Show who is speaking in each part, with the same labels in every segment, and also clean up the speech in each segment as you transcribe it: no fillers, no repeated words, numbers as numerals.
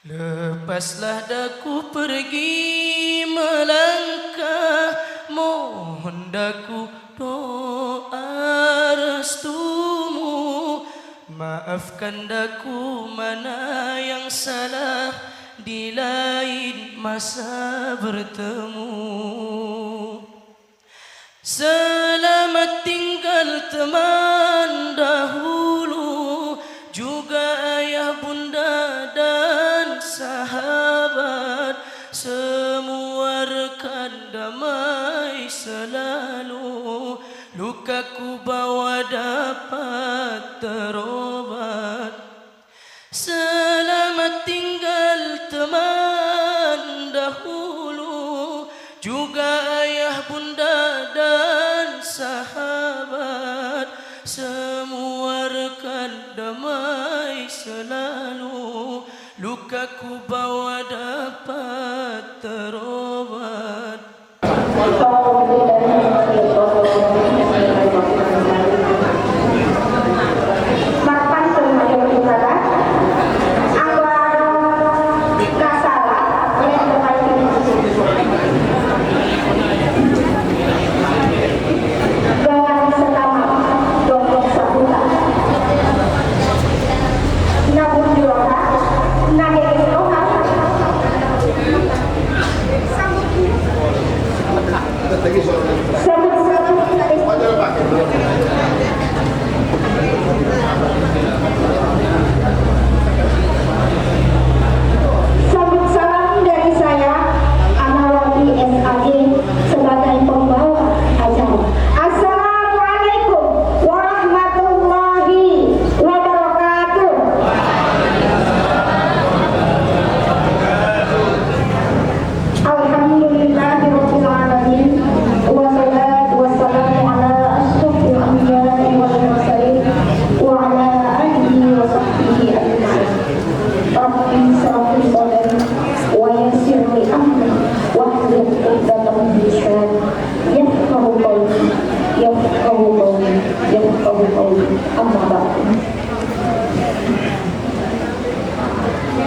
Speaker 1: Lepaslah daku pergi melangkah, mohon daku doa restumu. Maafkan daku mana yang salah, di lain masa bertemu. Selamat tinggal teman dahulu, juga ayah bunda dan sahabat, semua rekan damai selalu, lukaku bawa dapat terobat. Selamat tinggal teman dahulu, juga ayah bunda dan sahabat, semua rekan damai selalu, lukaku bawa dapat terobat.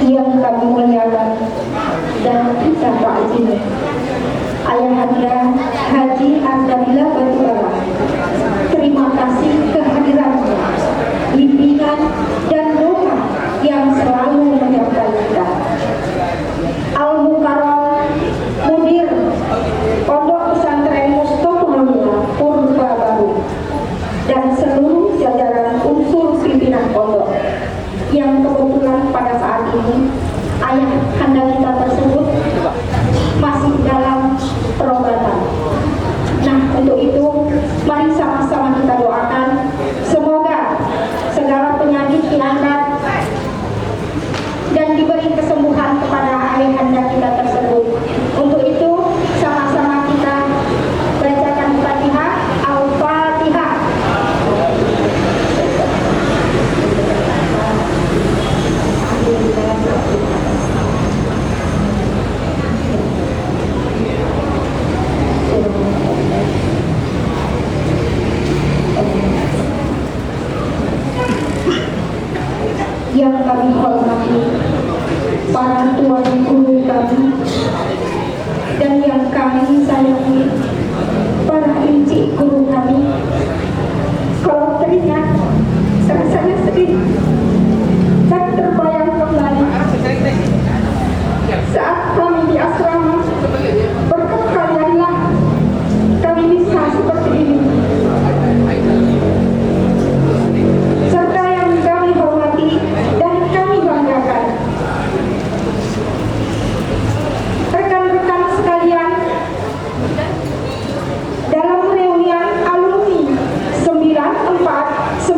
Speaker 2: Yang kami muliakan dan kita taati, Ayahanda Haji Ardabila Batubara, terima kasih kehadirannya, bimbingan dan doa yang selalu menyertai kita. Al-Mukarram Mudir Pondok Pesantren Mustomulia Purba Baru dan seluruh jajaran unsur pimpinan pondok yang kebetulan pada saat ini ayah anda kita tersebut masih dalam perobatan. Nah, untuk itu mari sama-sama kita doakan semoga segala penyakit diangkat dan diberi kesembuhan kepada ayah anda kita tersebut. Untuk itu sama-sama kita bacakan Fatihah, Al-Fatihah. Yang kami hormati para tuan guru kami dan yang kami sayangi para encik guru kami, kalau teringat rasanya sedih dan terbayang kembali saat kami di asrama. Berkat kalianlah kami bisa seperti ini. Serta yang kami hormati dan kami banggakan, rekan-rekan sekalian, dalam reunian alumni 94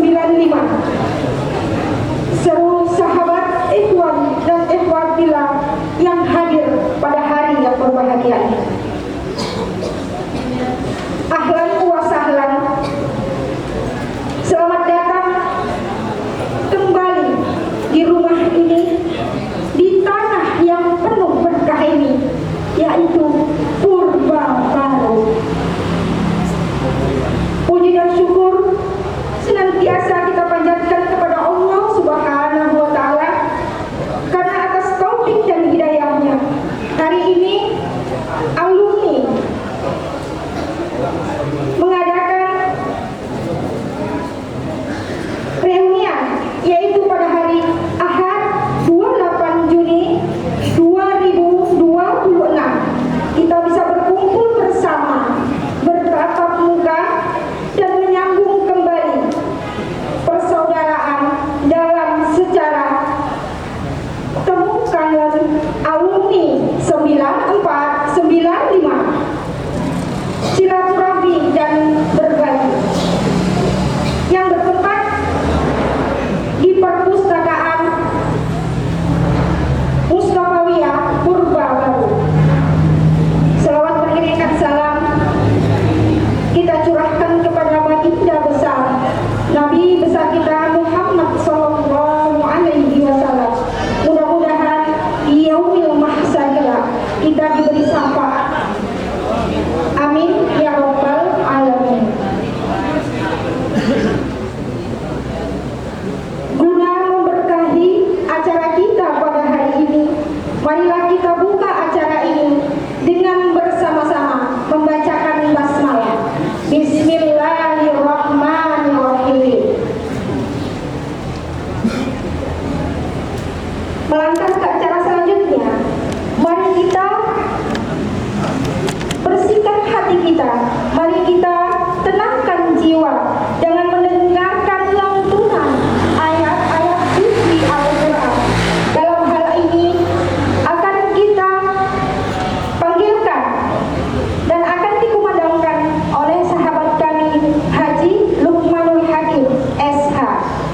Speaker 2: calon alumni 9495. Silaturahmi dan berbagi yang bertempat di perpustakaan Mustafawiyah Purba Baru. Selawat mengirimkan salam kita curahkan kepada baginda besar Nabi besar kita Muhammad Sallallahu Alaihi Wasallam. Mudah-mudahan di yaumil mahsyar kita diberi syafaat. Amin ya rabbal alamin. Guna memberkahi acara kita pada hari ini, marilah kita buka acara ini dengan bersama-sama membacakan basmalah. Bismillahirrahmanirrahim. Melangkah ke acara selanjutnya, mari kita bersihkan hati kita, mari kita tenangkan jiwa dengan mendengarkan lantunan ayat-ayat suci Al-Quran. Dalam hal ini akan kita panggilkan dan akan dikumandangkan oleh sahabat kami Haji Lukmanul Hakim SH.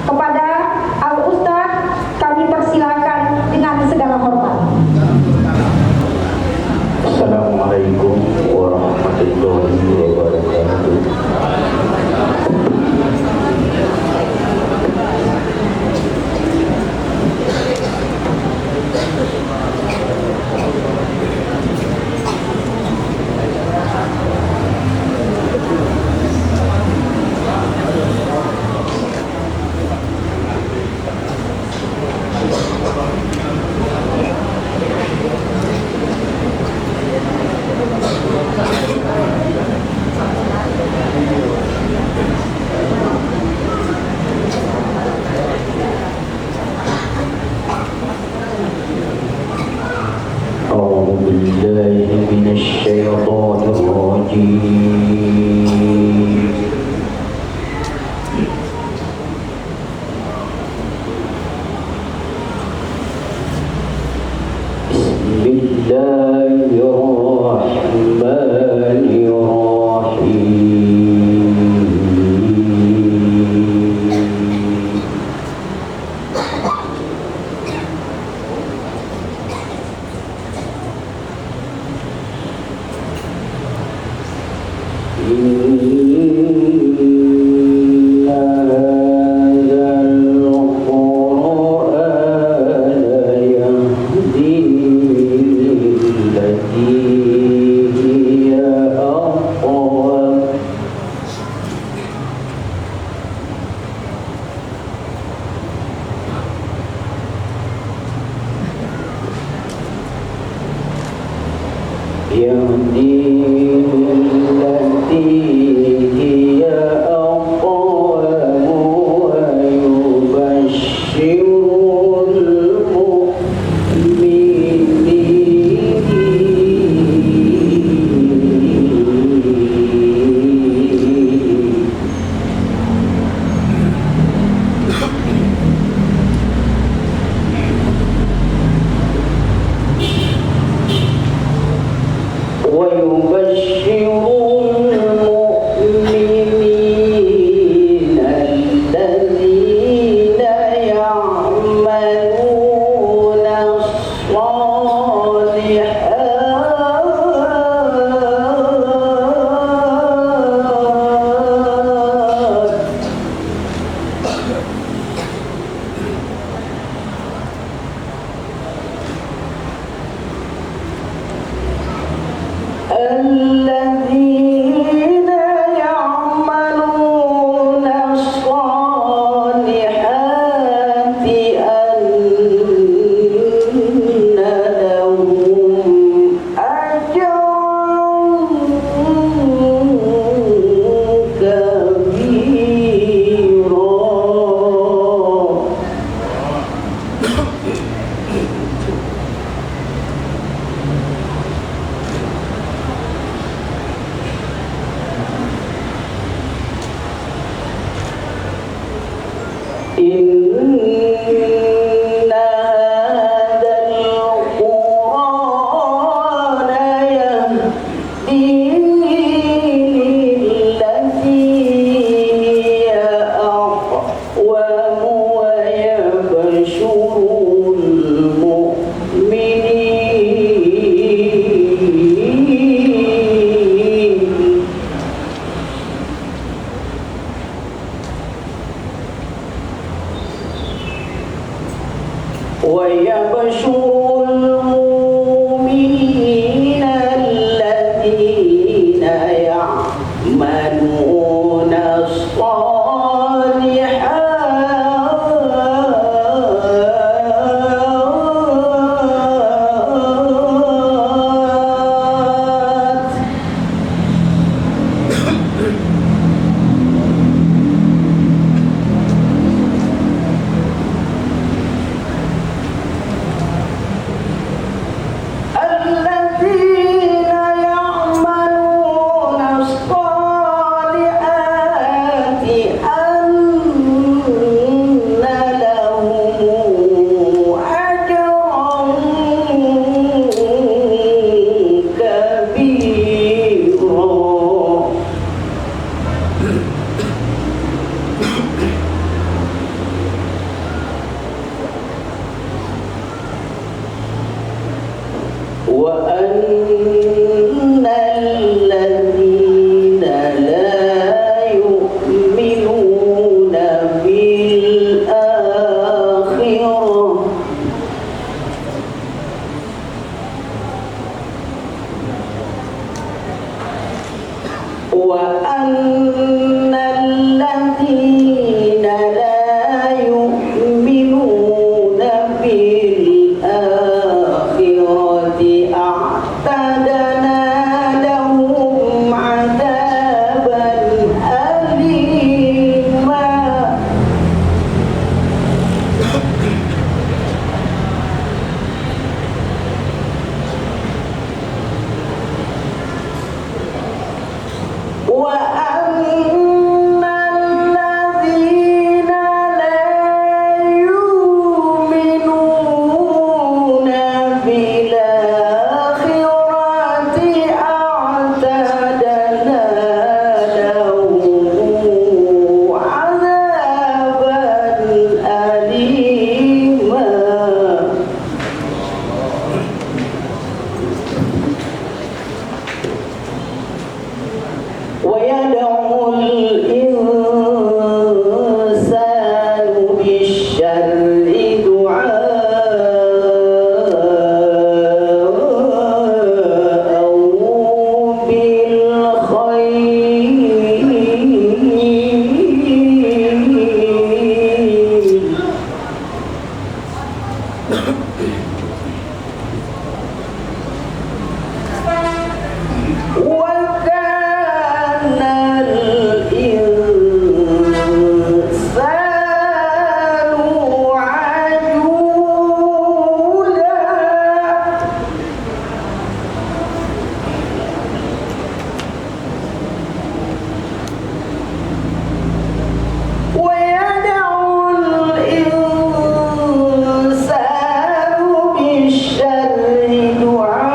Speaker 2: Kepada Al-Ustadz kami persilakan dengan segala hormat.
Speaker 3: Assalamualaikum warahmatullahi wabarakatuh. أعوذ بالله من الشيطان الرجيم. بسم الله الرحمن الرحيم. إن هذا وأن الذين لا يؤمنون بالآخرة وأن الذين لا يؤمنون بالآخرة أعتدنا لهم عذابا أليما وأن الذين لا يؤمنون بالآخرة أعتدنا لهم عذابا أليما ويدعو الإنسان بالشر دعاءه بالخير وكان الإنسان عجولا ويدعو الإنسان بالشر دعاءه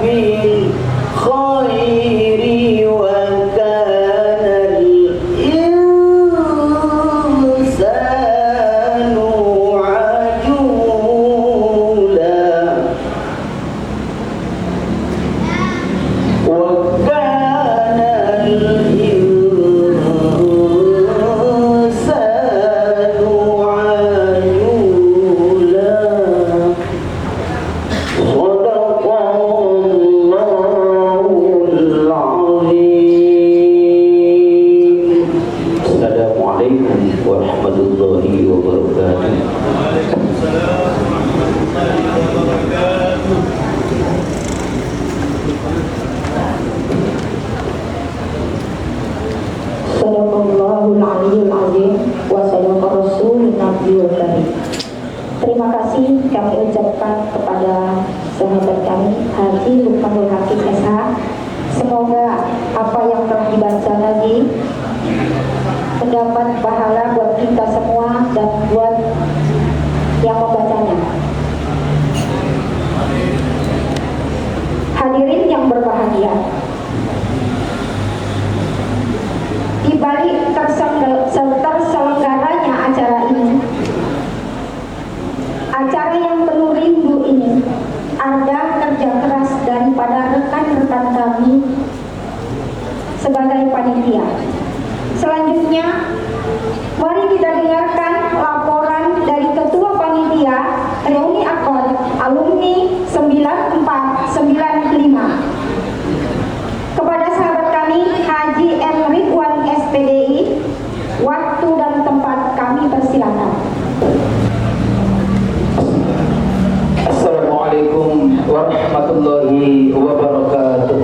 Speaker 3: بالخير وكان الإنسان عجولا وكان الإنسان عجولا صدق الله العظيم السلام عليكم ورحمة الله وبركاته
Speaker 2: Sadaqallahul Aliyyul Azim wa sadaqa Rasulun Nabiyul Karim. Terima kasih kami ucapkan kepada sahabat kami Haji Lukmanul Hakim SH. Semoga apa yang telah dibaca tadi mendapat pahala buat kita semua dan buat yang membacanya. Hadirin yang berbahagia, di balik terselenggaranya acara ini, acara yang penuh rindu ini, ada kerja keras daripada rekan-rekan kami sebagai panitia. Selanjutnya, mari kita dengarkan laporan dari Ketua Panitia Reuni Akbar Alumni 9495 kepada sahabat kami Haji M. Ridwan SPDI. Waktu dan tempat kami persilakan.
Speaker 3: Assalamualaikum warahmatullahi wabarakatuh.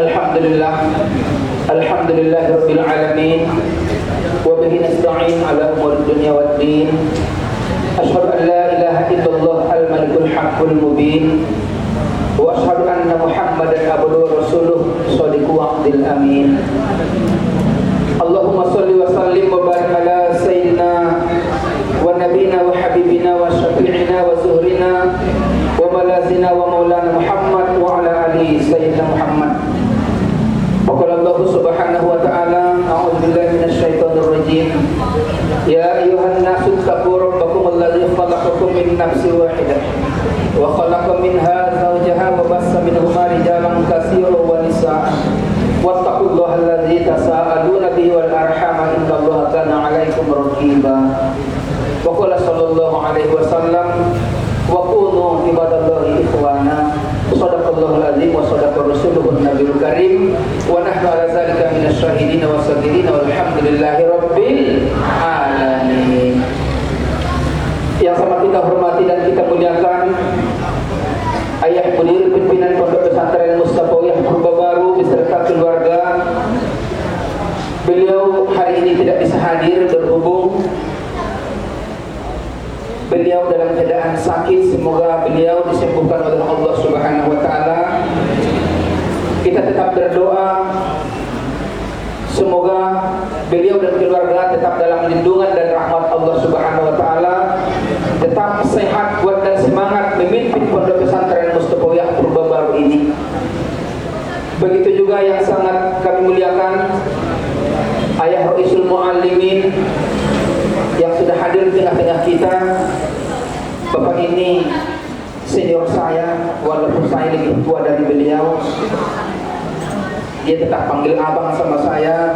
Speaker 3: Alhamdulillah, alhamdulillahirabbil alamin, wa bihi nasta'in ala umuri dunya waddin. Asyhadu an la ilaha illallah al-malikul haqqul mubin, wa asyhadu anna Muhammadan abduhu wa rasuluh shadiqul wa'dil amin. Allahumma shalli wa sallim wa barik ala sayyidina wa nabiyina wa habibina wa syafi'ina wa zuhrina wa malazina wa maulana Muhammad wa ala ali sayyidina Muhammad. Qala Allah subhanahu wa ta'ala, a'udzu billahi minasy syaithanir rajim. Ya ayyuhan nasu raqiba. Wa qala sallallahu alaihi wasallam wa kunu ibadallahi ikhwana. Shadaqallahul azim wa shadaqa rasuluhun nabiyul karim wa nahnu ala zalika minasy syahidin wa sabirin walhamdulillahi rabbil alamin. Yang sama kita hormati dan kita muliakan Ayah Mudir pimpinan Pondok Pesantren Mustafawiyah Purbabaru beserta keluarga. Beliau hari ini tidak bisa hadir berhubung beliau dalam keadaan sakit. Semoga beliau disembuhkan oleh Allah Subhanahu wa taala. Kita tetap berdoa semoga beliau dan keluarga tetap dalam lindungan dan rahmat Allah Subhanahu wa taala, tetap sehat, kuat dan semangat memimpin Pondok Pesantren Mustafawiyah Purbabaru ini. Begitu juga yang sangat kami muliakan Ayah Ra'isul Muallimin yang sudah hadir di tengah-tengah kita. Bapak ini senior saya, walaupun saya lebih tua dari beliau. Dia tetap panggil abang sama saya,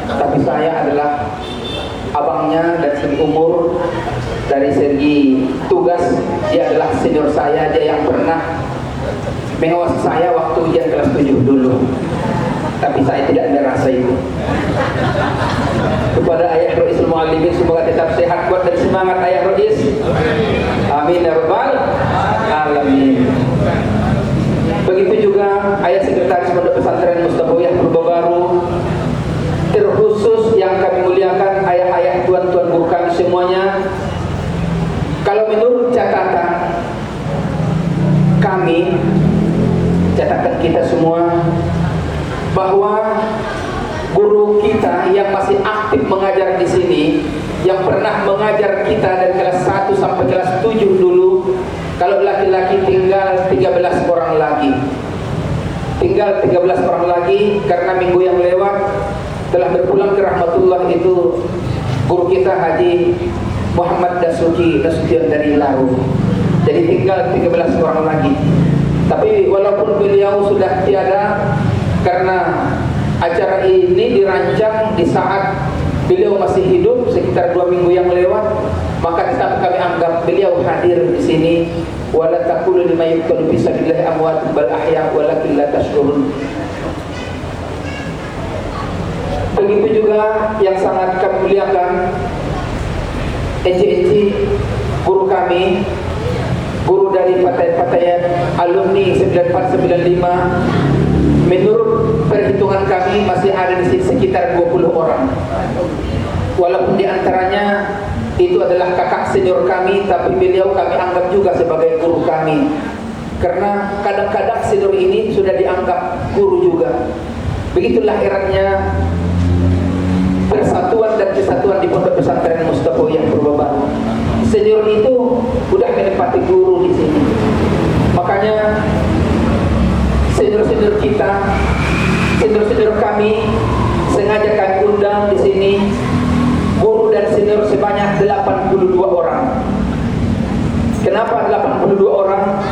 Speaker 3: tapi saya adalah abangnya dari segi umur, dari segi tugas. Dia adalah senior saya, dia yang pernah mengawasi saya waktu ujian kelas 7 dulu. Tapi saya tidak merasa itu. Kepada Ayah Ra'isul Muallimin, semoga tetap sehat, kuat dan semangat Ayah Ra'is. Amin ya rabbal alamin. Begitu juga Ayah Sekretaris Pondok Pesantren Mustafawiyah Purbabaru, terkhusus yang kami muliakan ayah-ayah, tuan-tuan guru kami semuanya. Kalau menurut catatan kami, catatan kita semua, bahwa guru kita yang masih aktif mengajar di sini, yang pernah mengajar kita dari kelas 1 sampai kelas 7 dulu, kalau laki-laki tinggal 13 orang lagi. Tinggal 13 orang lagi karena minggu yang lewat telah berpulang ke rahmatullah itu guru kita Haji Muhammad Dasuki Nasution dari Laru. Jadi tinggal 13 orang lagi. Tapi walaupun beliau sudah tiada, karena acara ini dirancang di saat beliau masih hidup sekitar 2 minggu yang lewat, maka tetap kami anggap beliau hadir di sini. Wala taqulu lima yuqtalu fi sabilillahi amwatun bal ahya walakin la tashkurun. Begitu juga yang sangat kami muliakan Eci guru kami, guru dari Fatayat alumni 9495. Menurut perhitungan kami masih ada di sekitar 20 orang. Walaupun diantaranya itu adalah kakak senior kami, tapi beliau kami anggap juga sebagai guru kami. Karena kadang-kadang senior ini sudah dianggap guru juga. Begitulah eratnya persatuan dan kesatuan di Pondok Pesantren Mustafawiyah Purbabaru. Senior itu sudah menempati guru di sini. Makanya senior-senior kita, senior-senior kami sengaja kami undang di sini guru dan senior sebanyak 82 orang. Kenapa 82 orang?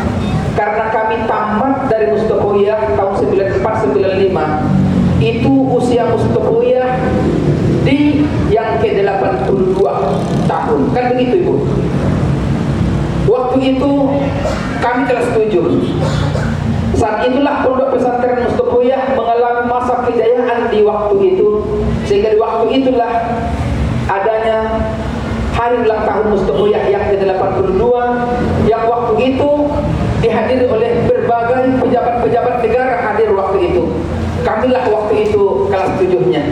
Speaker 3: Karena kami tamat dari Mustafawiyah tahun 94-95. Itu usia Mustafawiyah di yang ke-82 tahun. Kan begitu Ibu? Waktu itu kami kelas 7. Saat itulah Pondok Pesantren Mustafawiyah mengalami masa kejayaan di waktu itu. Sehingga di waktu itulah adanya hari ulang tahun Mustafawiyah yang ke-82, yang waktu itu dihadiri oleh berbagai pejabat-pejabat negara hadir waktu itu. Kamilah waktu itu kelas 7-nya.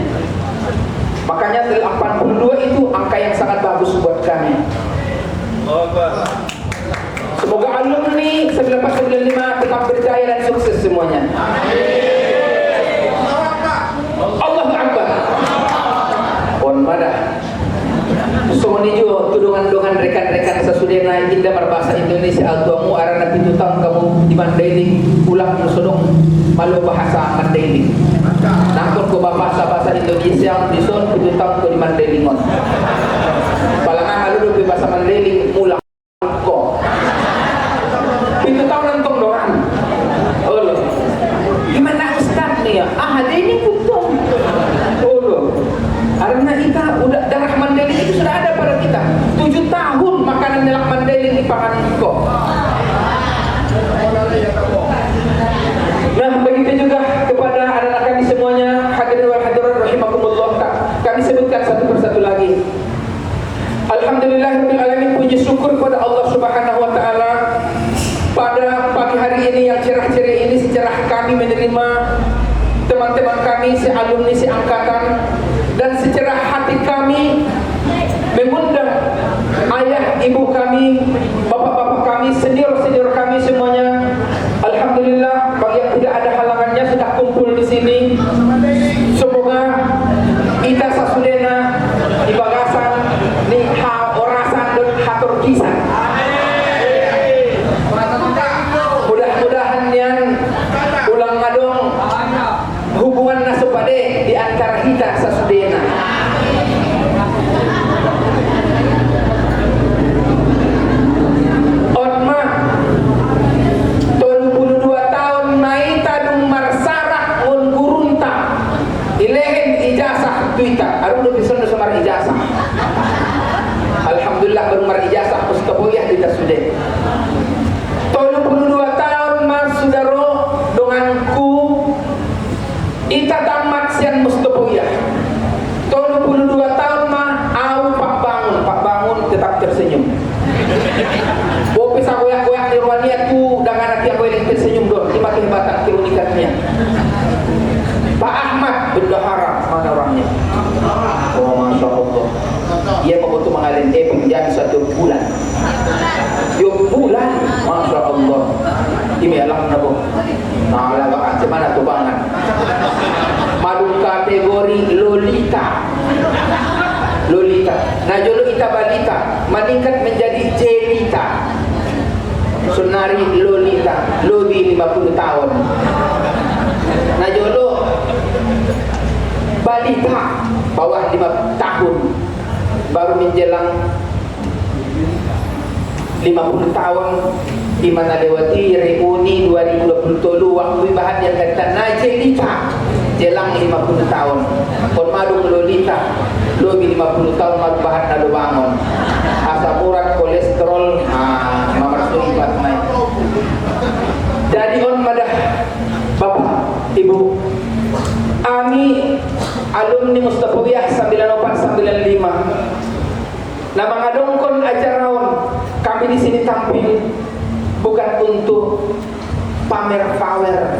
Speaker 3: Makanya 82 itu angka yang sangat bagus buat kami. Semoga alumni 9495 tetap berjaya dan sukses semuanya. Allahu Akbar. On madah. Sumonijo tudungan-tudungan rekan-rekan sesudena indah berbahasa Indonesia altuamu arana pintu tahun kamu di Mandailing ulang musodong malu bahasa Mandailing. Nakon ko bahasa Indonesia di son pintu tahun ko di Mandailingon. Palangan malu di bahasa Mandailing mulang ko. Pintu tahun nantong doang. Olo. Gimana Ustaz nih ya? Ah, ada ini kuntung. Olo. Karena kita udah darah Mandailing Alhamdulillahirabbil alamin, puji syukur kepada Allah Subhanahu wa taala pada pagi hari ini yang cerah-cerah ini, secerah kami menerima teman-teman kami, se-alumni, se-angkatan, dan secerah hati kami mengundang ayah, ibu kami, bapak-bapak kami, senior-senior kami semuanya. Alhamdulillah, bagi yang tidak ada halangannya sudah kumpul di sini. Semoga kita sasudena di bagasan, di orasan dan hatur kisan. Mudah-mudahan yang ulang ngadong hubungan nasupade di antara kita sasudena. Onma 32 tahun nai tadung marsarak ngun gurunta ilehen ijazah tuita aru do bison do samar ijazah. Alhamdulillah baru mar ijazah pustaboyah di tasudena. 32 tahun mas sudaro donganku ita tamat sian mustaboyah. 32 tahun mah au Pak Bangun tetap tersenyum. Bo bisa goyak-goyak di ruaniatku dengan hati aku yang tersenyum don lima kehebatan keunikannya. Pak Ahmad bendahara mana orangnya? Oh masya Allah. Ia membantu mengalin penjara 1 bulan. 1 bulan, masya Allah. Ini alam nabo. Nah, laga macam mana tu bangan? Madu kategori Lolita. Nah, jolo ita balita meningkat menjadi Jelita. Sunari Lolita, lebih 50 tahun. Nah, jolo balita bawah 5 tahun baru menjelang 50 tahun di mana lewati reuni 2023 waktu bahan yang kata Najelita jelang 50 tahun kon madung Lolita lebih 50 tahun madu bahan nado bangun asam urat kolesterol nomor suibat naik. Jadi on madah bapak ibu ami alumni Mustafawiyah 9495. Nah, mengadongkon acaraon kami di sini tampil bukan untuk pamer power,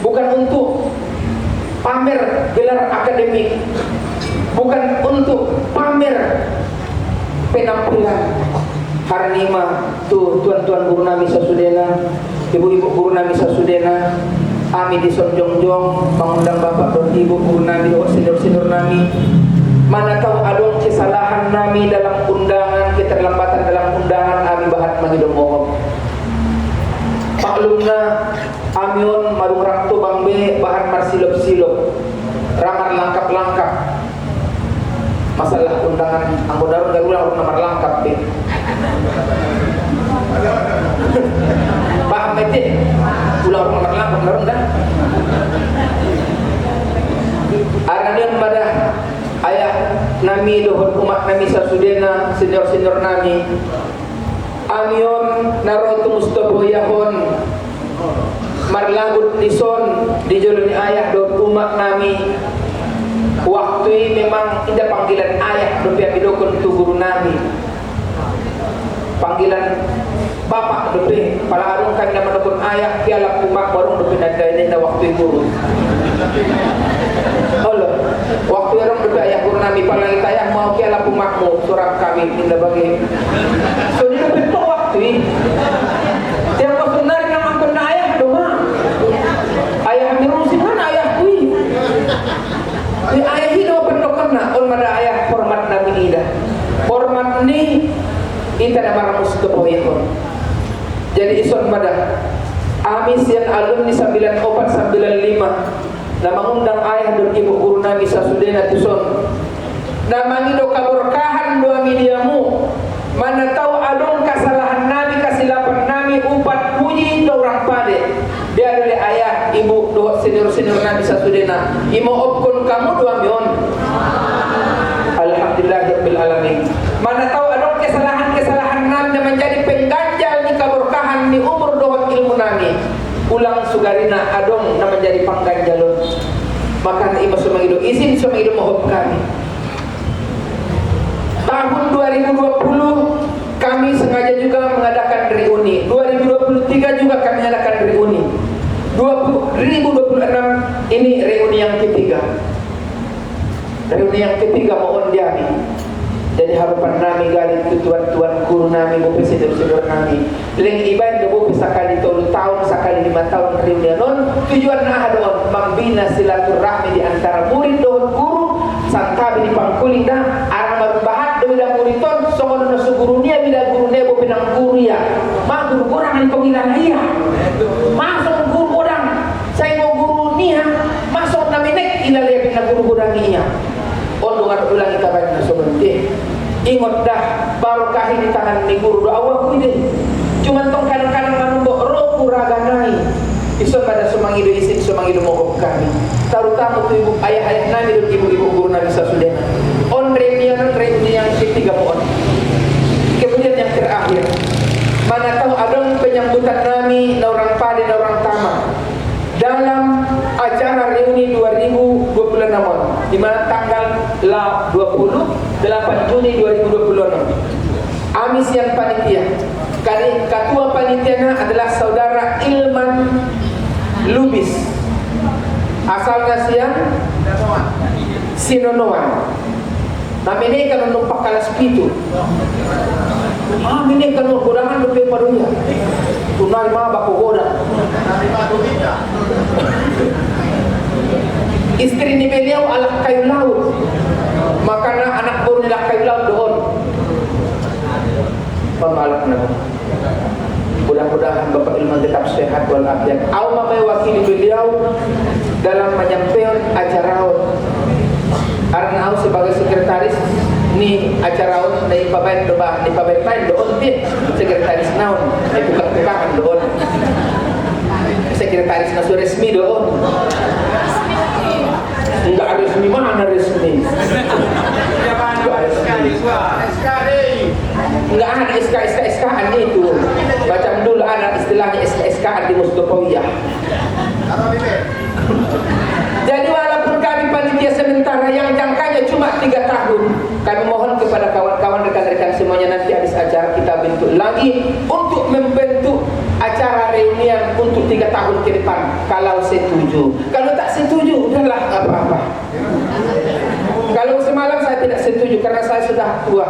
Speaker 3: bukan untuk pamer gelar akademik, bukan untuk pamer penampilan. Hari ini tuh tuan-tuan guru nami sasudena, ibu-ibu guru nami sasudena, kami di sonjong-jong mengundang bapak dan ibu guru nami, senior-senior nami. Mana tahu adong kesalahan nami dalam undangan, keterlambatan dalam undangan, kami bahat mengidom mohon. Maklumna amion marung raktu bangbe bahan marsilop-silop, ramar langkap-langkap. Masalah undangan anggodaron gak ulang nomor langkap deh. Paham aja? Ulang nomor langkap daron dah. Aranian pada ayah nami dohon umat nami sasudena senior-senior nami amion narotu mustaboyahon marlagut dison di joloni ayah dohon umat nami waktu memang tidak panggilan ayah dopi abidokon tu guru nami panggilan bapak dopi pala arung kan nama dokon ayah piala umat warung dopi nadainin na waktu guru. Allah, waktu orang dopi ayah guru nami pala ayah mau piala umatmu surat kami tindak bagi. So di dopi to waktu tiap waktu nari nama kon ayah doang. Ayah mirusin mana ayah kui. Di ayah hidup pendokon na on mada ayah format nami ida. Format ni ita nama Mustaboyahon. Jadi ison pada amis yang alumni 9495 na mengundang ayah dan ibu guru nami sasudena tuson na mangido kaberkahan doa mediamu mana tahu adong kesalahan nami kasilapan nami upat puji do orang pade biar oleh ayah ibu do senior-senior nami sasudena imo opkon kamu doa mion. Alhamdulillahirabbil alamin. Mana tahu adong kesalahan nami yang menjadi pengganjal ni kaberkahan ni umur dohon ilmu nami ulang sugarina adong na menjadi pangganjalon maka ima sumangido izin sumangido mohon kami tahun 2000 juga mengadakan reuni. 2023 juga kami mengadakan reuni. 2026 ini reuni yang ketiga. Reuni yang ketiga mohon diami. Jadi harapan nami gali tuan-tuan guru nami, bupe sedulur nami. Leng ibadah bupe sekali 10 tahun, sekali 5 tahun reuni non. Tujuan nah don membina silaturahmi di antara murid dan guru. Santabi di pangkuling dah arang berbahat bila murid ton songon nasu gurunya bila guru nebo pinang guru ya. Ma guru orang ni panggilan iya. Masuk guru orang. Saya mau guru nia masuk naminek ila dia pinang guru orang iya. Ondongan ulang kita baik nasu berhenti. Ingat dah barokah di tangan ni guru doa awak ini. Cuma tong kadang-kadang manumbok roh kuraganai. Iso pada sumangido isin sumangido mogok kami. Terutama tu ibu ayah-ayah nami dan ibu-ibu guru Nabi Sasudena. On reunian yang ketiga mohon. Kemudian yang terakhir, mana tahu ada penyambutan nami na orang pade na orang tama dalam acara reuni 2026 di mana tanggal 28 Juni 2026. Amis yang panitia. Kali ketua panitianya adalah saudara Ilman Lubis. Asalnya siang Sinonoan. Namanya kan numpak kalas pitu. Ini kan godangan lebih padunya. Tunai mah bako godang. Istri ni beliau alah kayu laut. Makanya anak baru ni lah kayu laut doon. Pembalap nama. Mudah-mudahan Bapak Ilman tetap sehat walafiat. Auma mewakili beliau dalam menyampaikan acara Arnau sebagai sekretaris ni acara dari pabai doa di pabai pain doon pin sekretaris naon di buka-bukaan doon sekretaris nasu resmi doon enggak ada resmi mana resmi enggak ada SK-an itu macam dulu ada istilahnya SK-an di Mustofawiyah. Jadi walaupun kami panitia sementara yang jangkanya cuma 3 tahun, kami mohon kepada kawan-kawan rekan-rekan semuanya nanti habis acara kita bentuk lagi untuk membentuk acara reunian untuk 3 tahun ke depan kalau setuju. Kalau tak setuju udahlah apa-apa. Kalau semalam saya tidak setuju karena saya sudah tua.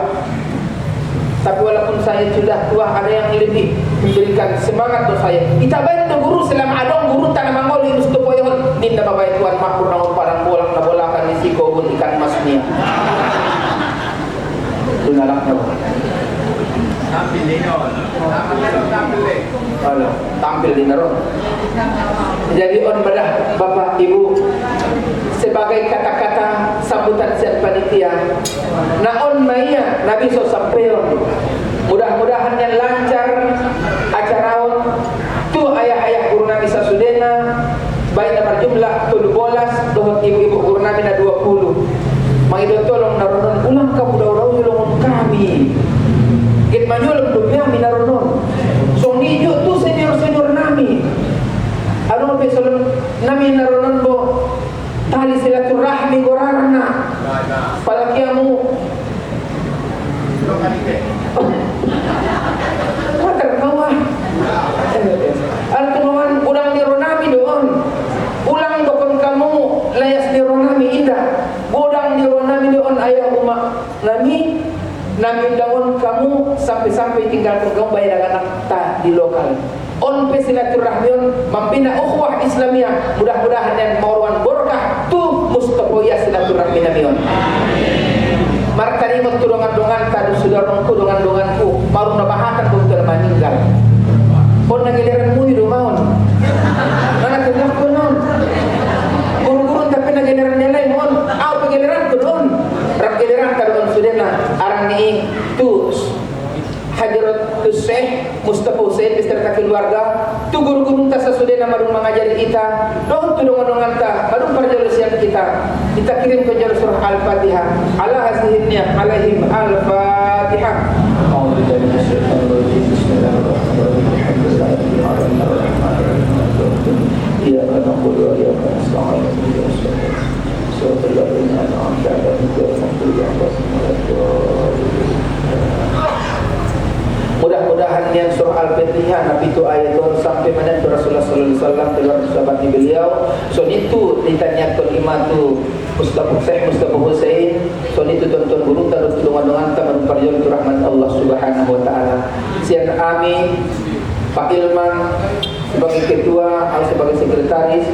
Speaker 3: Tapi walaupun saya sudah tua, ada yang lebih memberikan semangat untuk saya. Kita bantu guru selama ada guru tanah mangol ini sudah poyon. Ninda babai tuan makmur naon parang bolang na bolakan isi kobun ikan masnya. Dunalak na. Tampil di naron. Tampil di naron. Jadi on badah Bapak Ibu sebagai kata-kata sambutan siap panitia. Naon maya Nabi sampeyon. Mudah-mudahan yang lancar acara tu ayah-ayah guru Nabi Sasudena baik dapat jumlah 12 dohon ibu-ibu guru Nabi na 20. Mangido tolong naronon ulang kamu daw yulong kami. Git manyulong dunya minaronon. So niyo tu senior-senior nami. Ano pe solon nami naronon bo tali silaturahmi gorarna. Palakiamu Mater kawan Al-Tunuan ulang nironami doon. Ulang dokon kamu layas nironami indah. Godang nironami doon ayah umak nami. Nami undangon kamu sampai-sampai tinggal kamu bayar anak ta di lokal. On pe silaturahmi membina ukhuwah Islamiyah. Mudah-mudahan yang mauruan berkah tu mustapoya silaturahmi namion. Markari mentulungan-dungan tadi sudah rongku dongan-donganku baru nabahakan kung termaninggal. Pon nagiliranmu hidup maun. Nana kenal ko noon. Guru-guru tapi nagiliran nilai mohon. Aw pagiliran ko noon. Rakiliran ka doon sudah na arang ni tu Hadirat Syekh Mustafa Hussein beserta keluarga. Tu guru-guru ta sa sudah na marung mengajari kita. Doon tu dongan-dongan ta marung perjalusian kita. Kita kirim ke jalur surah Al-Fatihah. Ala hazihinnya alaihim Al-Fatihah. Mudah-mudahan sebagaimana Rasulullah sallallahu alaihi wasallam telah sahabat beliau. So itu ditanyakan imatu Mustafa Syekh Mustafa Hussein. So itu tuan-tuan guru taruh tulungan taman parjol rahmat Allah Subhanahu wa taala. Sian Ami Pak Ilman sebagai ketua atau sebagai sekretaris,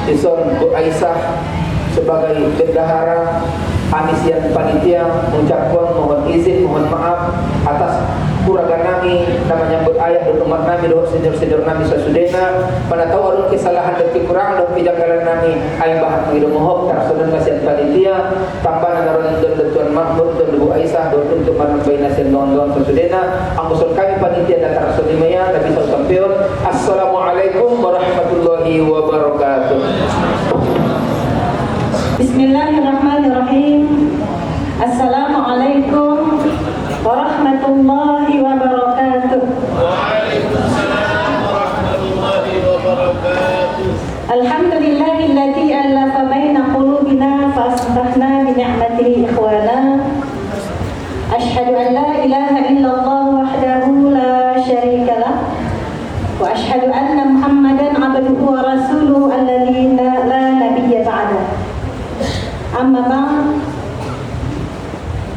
Speaker 3: Ison Bu Aisyah sebagai bendahara, Anisian panitia mengucapkan mohon izin, mohon maaf atas kuragan nami, namanya ayah dan umat nami, doa senior-senior nami sasudena, mana tahu ada kesalahan dan kekurangan dan pijakalan nami, ayah bahan mengirim mohon, tersusun nasihat panitia, tambah nagaran dan Tuan Mahmud dan Bu Aisyah, dan untuk menambai nasihat non-non sasudena, angkusun kami panitia dan tersusun imaya, Nabi Sallallahu. Assalamualaikum warahmatullahi wabarakatuh.
Speaker 4: Bismillahirrahmanirrahim. Assalamualaikum warahmatullahi wabarakatuh.
Speaker 1: Waalaikumsalam warahmatullahi wabarakatuh.
Speaker 4: Alhamdulillahilladzi alafa baina qulubina fa asbahna bi ni'matihi ikhwana. Asyhadu an la ilaha illallah wahdahu la syarika lah wa asyhadu anna Muhammadan abduhu wa rasuluhu alladzi la nabiyya ba'da. Amma ba'd,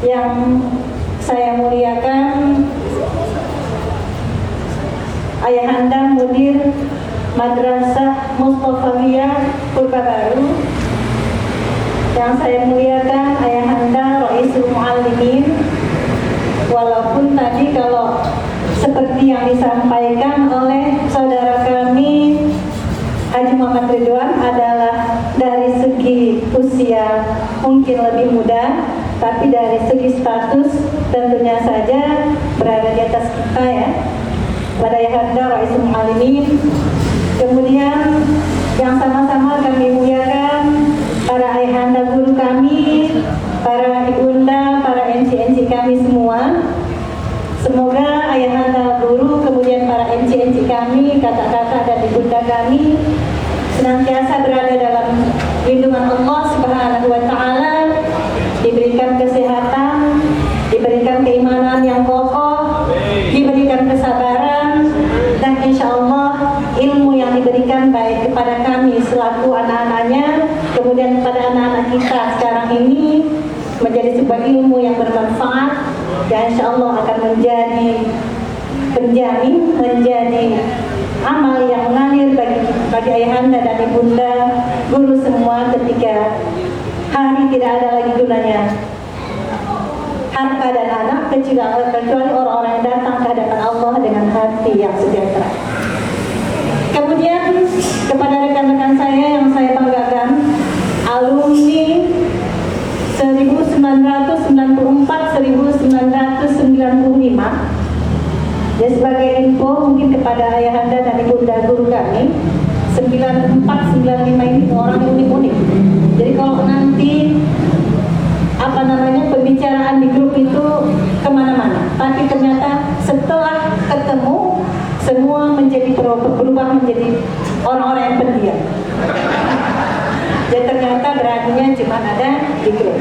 Speaker 4: yang saya muliakan Ayahanda Mudir Madrasah Mustafawiyah Purbabaru, yang saya muliakan Ayahanda Raisul Muallimin. Walaupun tadi kalau seperti yang disampaikan oleh saudara kami Haji Muhammad Ridwan adalah dari segi usia mungkin lebih muda, tapi dari segi status tentunya saja berada di atas kita ya, pada Ayahanda Raisul Muallimin. Kemudian yang sama-sama kami muliakan para ayahanda guru kami, para ibunda, para NC-NC kami semua. Semoga ayahanda guru, kemudian para NC-NC kami, kakak-kakak dan ibunda kami senantiasa berada dalam lindungan Allah Subhanahu wa taala, diberikan kesehatan, diberikan keimanan yang kokoh, diberikan kesabaran, dan insyaallah ilmu yang diberikan baik kepada kami selaku anak-anaknya, kemudian kepada anak-anak kita sekarang ini menjadi sebuah ilmu yang bermanfaat, dan insyaallah akan menjadi penjamin, menjadi amal yang mengalir bagi ayahanda dan ibunda guru semua ketika hari tidak ada lagi gunanya harta dan anak kecuali orang-orang yang datang ke hadapan Allah dengan hati yang sejahtera. Kemudian kepada rekan-rekan saya yang saya banggakan, alumni 1994-1995. Dan sebagai info mungkin kepada ayahanda dan ibunda guru kami, 94-95 ini orang unik-unik. Jadi kalau nanti pembicaraan di grup itu kemana-mana, tapi ternyata setelah ketemu semua berubah menjadi orang-orang yang pendiam. Dan ternyata beraninya cuma ada di grup.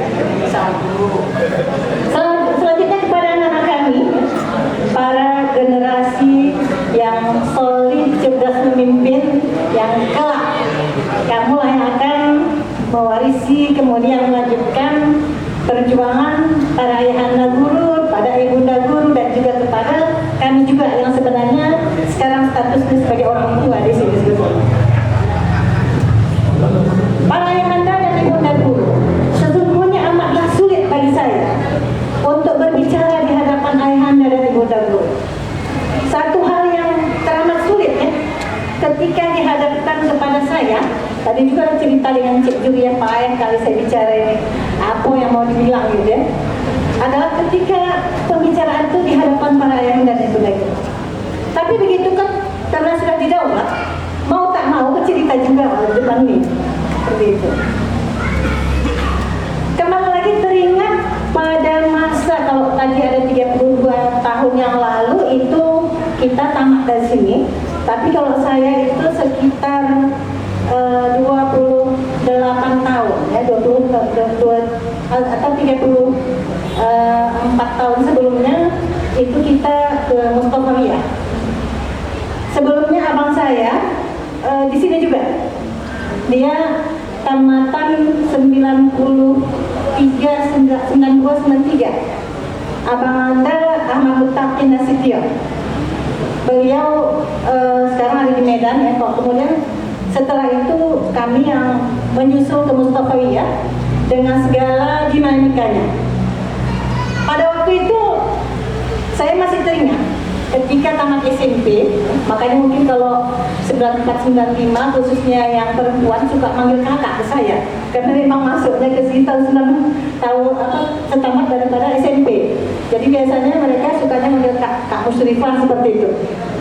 Speaker 4: Selanjutnya kepada anak-anak kami, para generasi yang solid, cerdas memimpin, yang kelak kamulah yang akan mewarisi kemudian melanjutkan perjuangan para ayahanda guru, pada ibunda guru, dan juga kepada kami juga yang sebenarnya sekarang statusnya sebagai orang tua di sini sebetulnya. Para ayahanda dan ibunda guru, sesungguhnya amatlah sulit bagi saya untuk berbicara di hadapan ayahanda dan ibunda guru. Satu hal yang teramat sulit ya, ketika dihadapkan kepada saya, tadi juga cerita dengan Cik Juri yang payah kali saya bicara ini, apa yang mau dibilang gitu ya, adalah ketika pembicaraan itu di hadapan para ayahanda dan ibunda guru. Tapi begitu kan, karena sudah didaulat, mau tak mau bercerita juga di depan ini, seperti itu. Kembali lagi teringat pada masa, kalau tadi ada 32 tahun yang lalu itu kita tamat dari sini, tapi kalau saya itu sekitar 28 tahun ya, 22 atau 34 tahun sebelumnya itu kita ke Mustafawiyah. Sebelumnya abang saya Dia tamatan 9293. Abang Anda Ahmad Mutaqin Nasution. Beliau sekarang ada di Medan ya. Kemudian setelah itu kami yang menyusul ke Mustafawiyah dengan segala dinamikanya. Pada waktu itu saya masih teringat ketika tamat SMP, makanya mungkin kalau 9495 khususnya yang perempuan suka manggil kakak ke saya, karena memang masuknya ke sini setamat daripada SMP. Jadi biasanya mereka sukanya manggil kak Musyrifah seperti itu,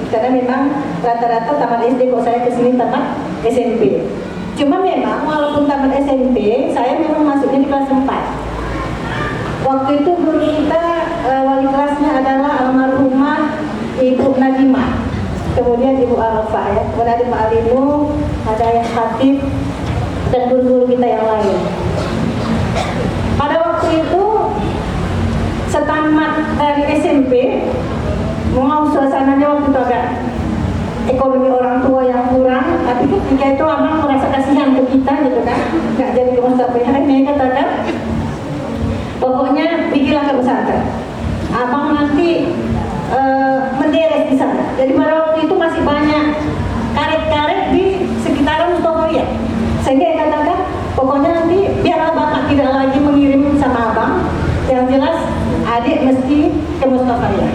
Speaker 4: karena memang rata-rata tamat SD kok saya ke sini tamat SMP. Cuma memang walaupun tamat SMP, saya memang masuknya di kelas 4. Waktu itu guru kita wali kelasnya adalah almarhumah Ibu Nadimah, kemudian Ibu Arafah ya, kemudian ada Pak Alimu, ada yang Khatib, dan guru-guru kita yang lain. Pada waktu itu setamat dari SMP, mau suasananya waktu itu agak ekonomi orang tua yang kurang, tapi ketika itu abang merasa kasihan ke kita gitu kan, nggak jadi ke Mustafawiyah. Dia katakan, pokoknya pergilah ke pesantren, abang nanti menderes di sana. Jadi pada waktu itu masih banyak karet-karet di sekitaran Mustafawiyah. Sehingga dia katakan, pokoknya nanti biarlah bapak tidak lagi mengirim sama abang, yang jelas adik mesti ke Mustafawiyah.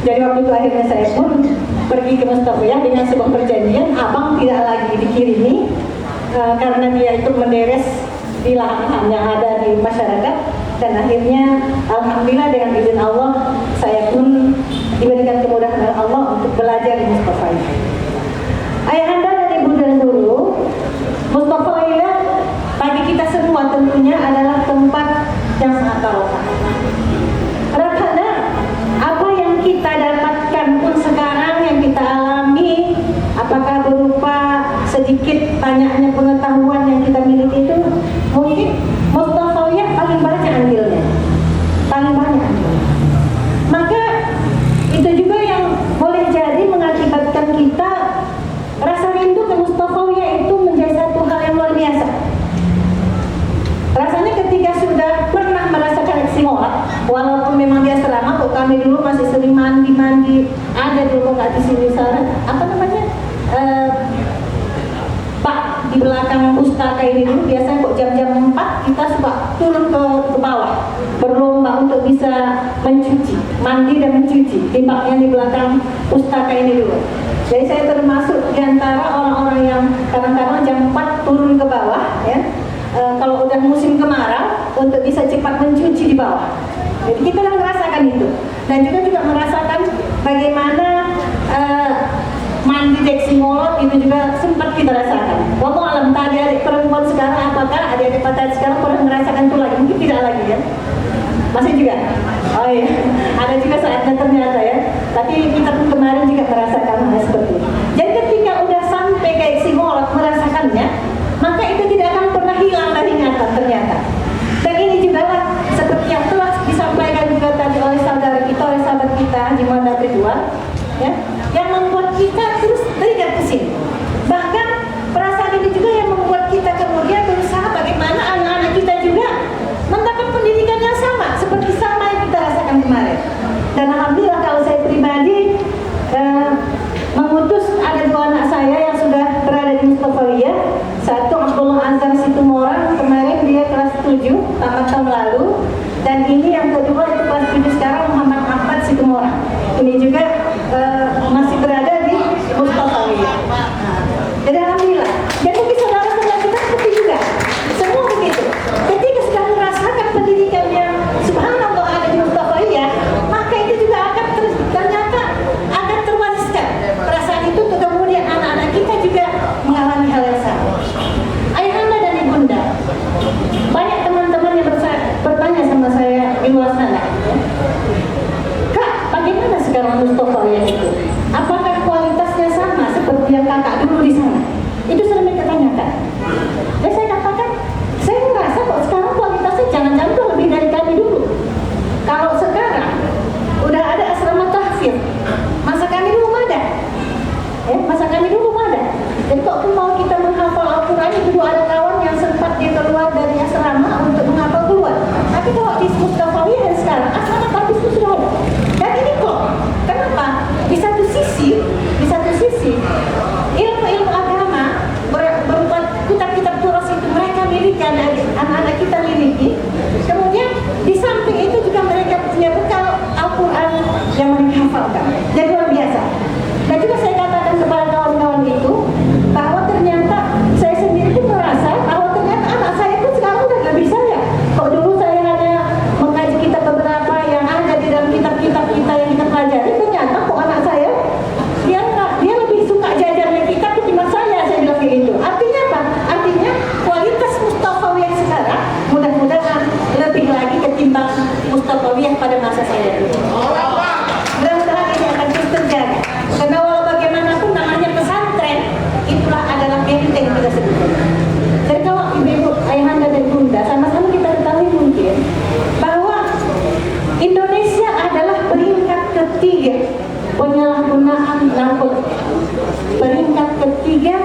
Speaker 4: Jadi waktu itu akhirnya saya pun pergi ke Mustafawiyah dengan sebuah perjanjian, abang tidak lagi dikirimi karena dia itu menderes di lahan-lahan yang ada di masyarakat. Dan akhirnya alhamdulillah dengan izin Allah saya pun diberikan kemudahan oleh Allah untuk belajar di Mustafawiyah. Ayahanda dan ibu dan guru, Mustafawiyah bagi kita semua tentunya adalah tempat yang sangat barokah. Karena apa yang kita dapatkan pun sekarang yang kita alami, apakah berupa sedikit banyaknya pengetahuan yang kita miliki itu, mungkin Mustafawiyah paling banyak andilnya, paling banyak andilnya. Maka itu juga yang boleh jadi mengakibatkan kita rasa rindu ke Mustafawiyah itu menjadi satu hal yang luar biasa. Rasanya ketika sudah pernah merasakan eksimolak, walaupun memang dia selama, kok kami dulu masih sering mandi, ada dulu nggak di sini sana, apa namanya? Pak, di belakang pustaka ini dulu biasanya kok jam-jam 4 kita suka turun ke bawah berlomba untuk bisa mencuci, mandi dan mencuci. Timbaknya di belakang pustaka ini dulu. Jadi saya termasuk di antara orang-orang yang kadang-kadang jam 4 turun ke bawah ya. Kalau udah musim kemarau untuk bisa cepat mencuci di bawah. Jadi kita sudah merasakan itu. Dan juga merasakan bagaimana mandi deksimolot itu juga sempat kita rasakan. Wallahu alam, adik-adik perempuan sekarang apakah adik-adik patah sekarang pernah merasakan itu lagi? Mungkin tidak lagi ya. Masih juga? Oh iya, ada juga saatnya ternyata ya. Tapi kita pun kemarin juga merasakan hal seperti itu. Jadi ketika udah sampai ke deksimolot merasakannya, maka itu tidak akan pernah hilang dari ingatan ternyata. Dan ini juga lah seperti yang telah disampaikan juga tadi oleh saudara kita, oleh sahabat kita di Manda Ridwan, ya, yang membuat kita terus teringat ke sini. Bahkan perasaan ini juga yang membuat kita kemudian berusaha bagaimana anak-anak kita juga mendapat pendidikan yang sama seperti sama yang kita rasakan kemarin. Dan alhamdulillah kalau saya pribadi mengutus ada 2 anak saya yang sudah berada di Mustafawiyah. Satu Abdullah Azhar Situmorang, kemarin dia kelas 7 tamat tahun lalu. Dan ini yang kedua itu kelas 7 sekarang, Muhammad Ahmad Situmorang. Ini juga masih berada di Mustafawiyah. Jadi alhamdulillah. Jadi mungkin saudara-saudara kita seperti juga. Semua begitu. Ketika sudah merasakan pendidikan yang subhanallah ada di Mustafawiyah, maka itu juga akan ternyata akan terwariskan. Perasaan itu kemudian anak-anak kita juga mengalami hal yang sama. Ayahanda dan ibunda, banyak teman-teman yang bertanya sama saya di luar sana, ya. Kak, bagaimana sekarang Mustafawiyah itu? Apakah kualitasnya sama seperti yang kakak dulu di sana? Itu sering mereka tanyakan. Dan saya katakan, saya merasa kok sekarang kualitasnya jangan-jangan tuh lebih dari kami dulu. Kalau sekarang udah ada asrama tahfidz, masa kami dulu ada. Ya, masa kami dulu ada. Jadi kok mau kita menghafal Al-Quran itu ada menyesalkan. Jadi luar biasa. Dan juga saya katakan kepada kawan-kawan itu bahwa ternyata saya sendiri pun merasa bahwa ternyata anak saya pun sekarang udah lebih saya. Kalau dulu saya hanya mengkaji kitab beberapa yang ada di dalam kitab-kitab kita yang kita pelajari, ternyata kok anak saya dia lebih suka jajarnya kitab ketimbang saya bilang kayak gitu. Artinya apa? Artinya kualitas Mustafawiyah sekarang mudah-mudahan lebih lagi ketimbang Mustafawiyah pada masa saya dulu. Mudah-mudahan ini akan terus terjaga. Karena walau bagaimanapun namanya pesantren, itulah adalah benteng kita sebutkan. Dan kalau ibu-ibu, ayahanda dan bunda, sama-sama kita ketahui mungkin bahwa Indonesia adalah peringkat ketiga penyalahgunaan narkotika. Peringkat ketiga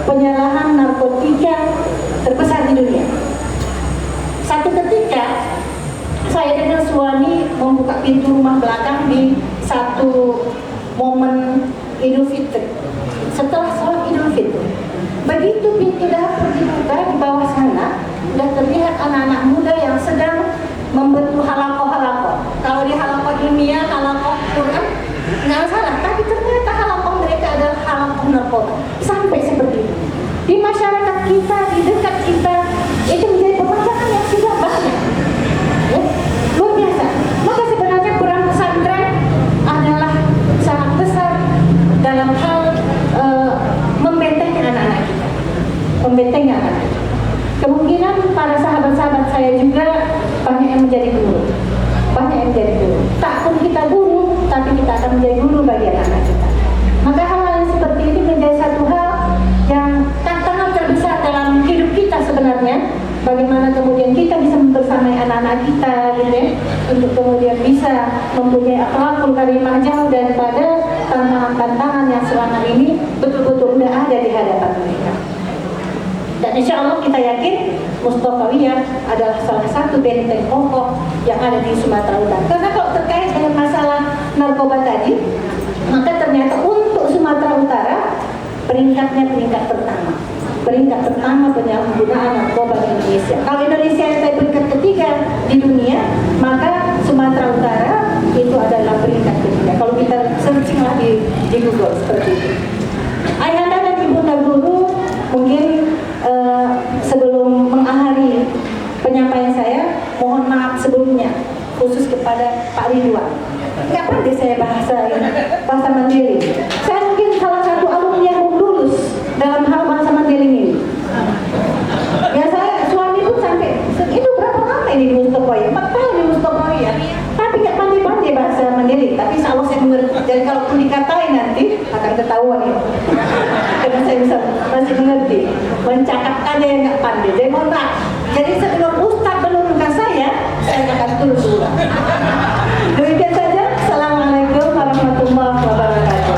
Speaker 4: penyalahan narkotika terbesar di dunia. Satu ketika saya dengan suami membuka pintu rumah belakang di satu momen Idul Fitri. Setelah sholat Idul Fitri, begitu pintu dapur dibuka, di bawah sana sudah terlihat anak-anak muda yang sedang membentuk halakoh-halakoh. Kalau di halakoh ilmiah, halakoh Quran, nggak salah. Tapi ternyata halakoh mereka adalah halakoh narkoba. Sampai seperti itu. Di masyarakat kita, di dekat kita, itu menjadi pemandangan yang sudah banyak. Ya, luar biasa. Maka sebenarnya peran pesantren adalah sangat besar dalam hal membentengi anak-anak kita. Membentengi anak-anak kita. Kemungkinan para sahabat-sahabat saya juga banyak yang menjadi guru. Banyak yang menjadi guru. Tak pun kita guru, tapi kita akan menjadi guru bagi anak-anak kita. Maka hal-hal yang seperti ini menjadi satu hal yang tantangan terbesar dalam hidup kita sebenarnya. Bagaimana kemudian kita bisa membersamai anak-anak kita, gitu ya, untuk kemudian bisa mempunyai akhlakul karimah jauh daripada tantangan-tantangan yang selama ini betul-betul tidak ada di hadapan mereka. Dan insya Allah kita yakin Mustafawiyah adalah salah satu benteng kokoh yang ada di Sumatera Utara. Karena kalau terkait dengan masalah narkoba tadi, maka ternyata untuk Sumatera Utara peringkatnya peringkat pertama. Peringkat pertama penyalahgunaan narkoba di Indonesia. Kalau Indonesia yang peringkat ketiga di dunia, maka Sumatera Utara itu adalah peringkat ketiga. Kalau kita searching lah di Google seperti itu. Ayahanda dan ibunda guru, mungkin sebelum mengakhiri penyampaian saya, mohon maaf sebelumnya khusus kepada Pak Ridwan. Nggak pandai saya bahasa Mandailing. Saya mungkin salah satu alumni yang lulus dalam hal bahasa Mandailing ini. Ya saya suami pun sampai itu berapa lama ini di Mustafawiyah? 4 tahun di Mustafawiyah. Tapi nggak pandai-pandai bahasa Mandailing. Tapi insya Allah saya mengerti. Jadi kalau pun dikatain nanti akan ketahuan ya. Karena saya bisa masih mengerti. Mencakapkannya yang nggak pandai. Jadi mohon maaf. Jadi sebelum Ustaz menurunkan saya akan turun dulu. Demikian saja. Assalamualaikum warahmatullahi wabarakatuh.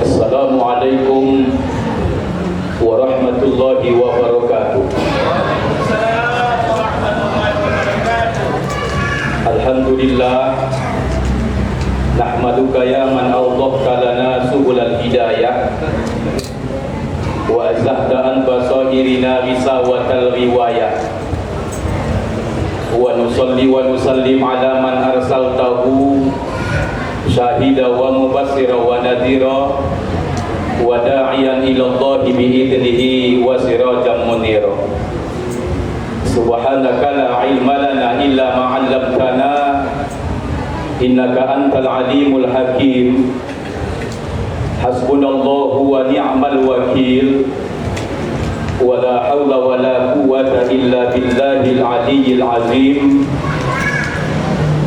Speaker 5: Assalamualaikum warahmatullahi wabarakatuh. Alhamdulillah, nahmaduka ya man awdahta lana subulal hidayah wa azahta an basahirina risawatal riwayah wa nusalli wa nusallim ala man arsaltahu syahida wa mubassira wa nadhira wa da'iyan ila Allah bi'idnihi wa sirajan munira. Subhanaka la ilma lana illa ma 'allamtana innaka antal alimul hakim. Hasbunallahu wa ni'mal wakil. Wa la hawla wa la quwwata illa billahil aliyyil azim.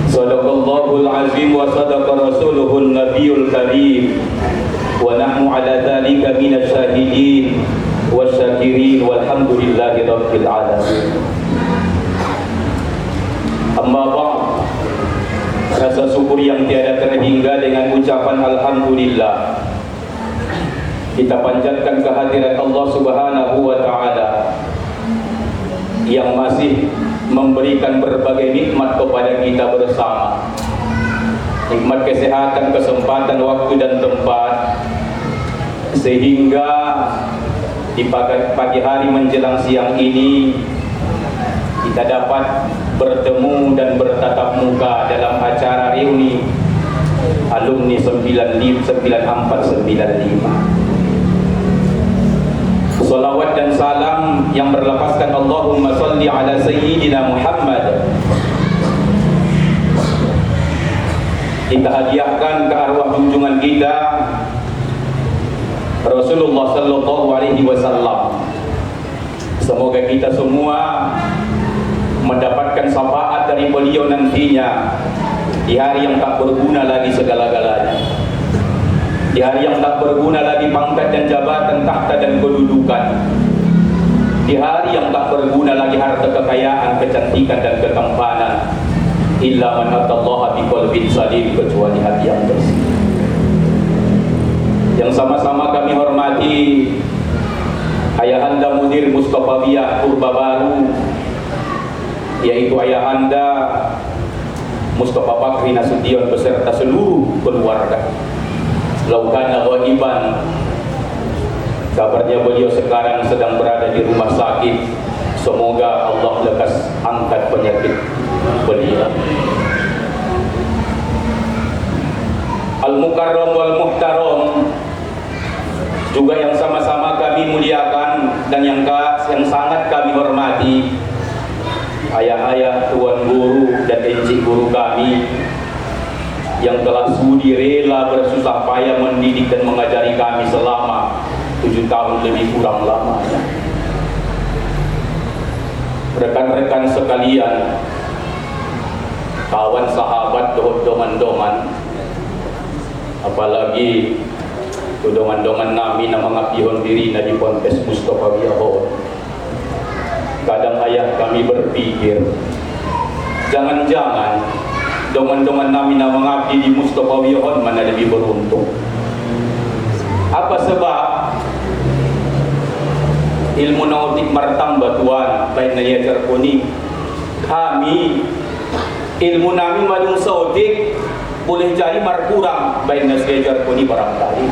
Speaker 5: Sadaqallahul azim wa sadaqa rasuluhun nabiyul karim. Wa nahnu ala dhalika minasy syahidin wasyakirin walhamdulillahi rabbil alamin. Amma ba'd. Rasa syukur yang tiada terhingga dengan ucapan alhamdulillah kita panjatkan kehadirat Allah Subhanahu wa taala yang masih memberikan berbagai nikmat kepada kita bersama. Nikmat kesehatan, kesempatan, waktu dan tempat, sehingga di pagi hari menjelang siang ini kita dapat bertemu dan bertatap muka dalam acara 9495. Salawat dan salam yang berlepaskan Allahumma salli ala Sayyidina Muhammad kita hadiahkan ke arwah junjungan kita Rasulullah sallallahu alaihi wasallam. Semoga kita semua mendapatkan syafaat dari beliau nantinya di hari yang tak berguna lagi segala-galanya, di hari yang tak berguna lagi pangkat dan jabatan, tahta dan kedudukan, di hari yang tak berguna lagi harta kekayaan, kecantikan dan ketampanan, illa man atallaha biqalbin salim, kecuali hati yang bersih. Yang sama-sama kami hormati Ayahanda Mudir Mustafawiyah Purbabaru, yaitu Ayahanda Mustafa Bakri Nasution beserta seluruh keluarga. Laukana ghaiban, kabarnya beliau sekarang sedang berada di rumah sakit. Semoga Allah lekas angkat penyakit beliau. Al-Mukarram wal Muhtaram juga yang sama-sama kami muliakan dan yang sangat kami hormati, ayah-ayah, tuan guru dan encik guru kami yang telah sudi rela bersusah payah mendidik dan mengajari kami selama 7 tahun lebih kurang lamanya. Rekan-rekan sekalian, kawan sahabat doman-doman, apalagi doman-doman nami nama ngapihon diri di Ponpes Mustafawiyah. Kadang ayah kami berpikir, jangan-jangan doman-doman nami nama ngabdi di Mustafawiyah mana lebih beruntung. Apa sebab? Ilmu nautik martambah tuan baik na yajar kuni kami ilmu nami madung saudik boleh jadi markurang baik na yajar kuni barangkali.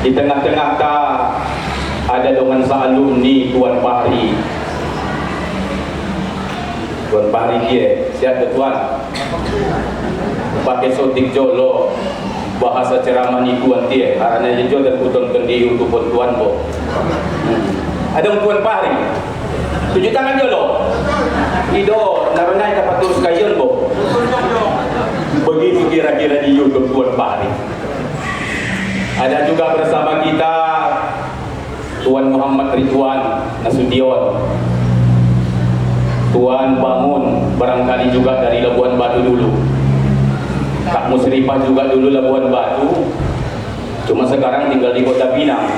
Speaker 5: Di tengah-tengah ada dengan sa alumni Tuan Bahri. Tuan Bahri dia sihat tuan pakai sotik jolo bahasa ceramah ni tuan dia karena dia dan puton kendi untuk tuan bo. Ada Tuan Bahri 7 tangan jolo ido naranay kapatus kayon bo. Begitu kira-kira di YouTube Tuan Bahri. Ada juga bersama kita Tuan Muhammad Ridwan Nasution, Tuan Bangun barangkali juga dari Labuan Batu dulu, Kak Musrifah juga dulu Labuan Batu, cuma sekarang tinggal di Kota Pinang.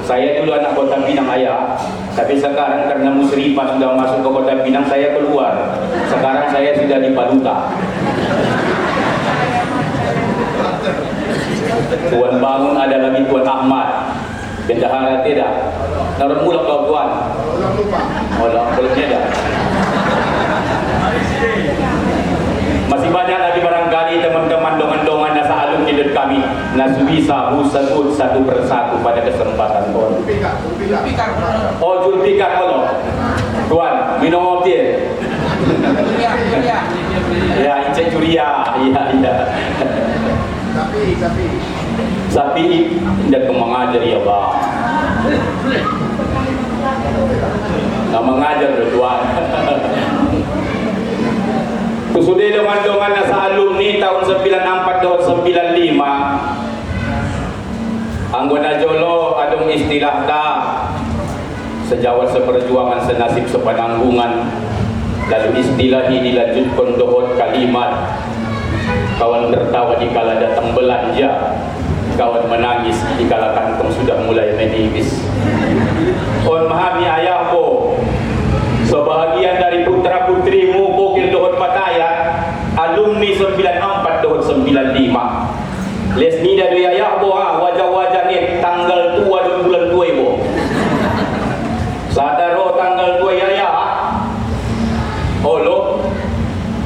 Speaker 5: Saya dulu anak Kota Pinang ayah, tapi sekarang karena Musrifah sudah masuk ke Kota Pinang saya keluar. Sekarang saya sudah di Paluta. Tuan Bangun ada lagi Tuan Ahmad bendahara tidak naran mulak kau tuan belum ada. Masih banyak lagi barangkali teman-teman dongan-dongan nasa alum hidup kami nasu bisa sebut satu persatu pada kesempatan pun. Oh Julfikar kalau tuan minum opti ya Encik Juria iya Sapi tidak mengajar ya bang. Nggak mengajar tuan. Sudah dongan-dongan nasa alumni tahun 94 tahun 95. Anggota Jolo adung istilah dah sejawat seperjuangan senasib sepenanggungan. Lalu istilah ini dilanjutkan dohot kalimat. Kawan tertawa dikala datang belanja, kawan menangis dikala kantong sudah mulai menipis. On memahami ayahku, sebahagian dari putra putrimu bokil dohot pataya, alumni 94 dohot 95. Les nida do ayahku wajah-wajah ni tanggal tua dan bulan tua ibu. Sadaro tanggal tua ayah. Olo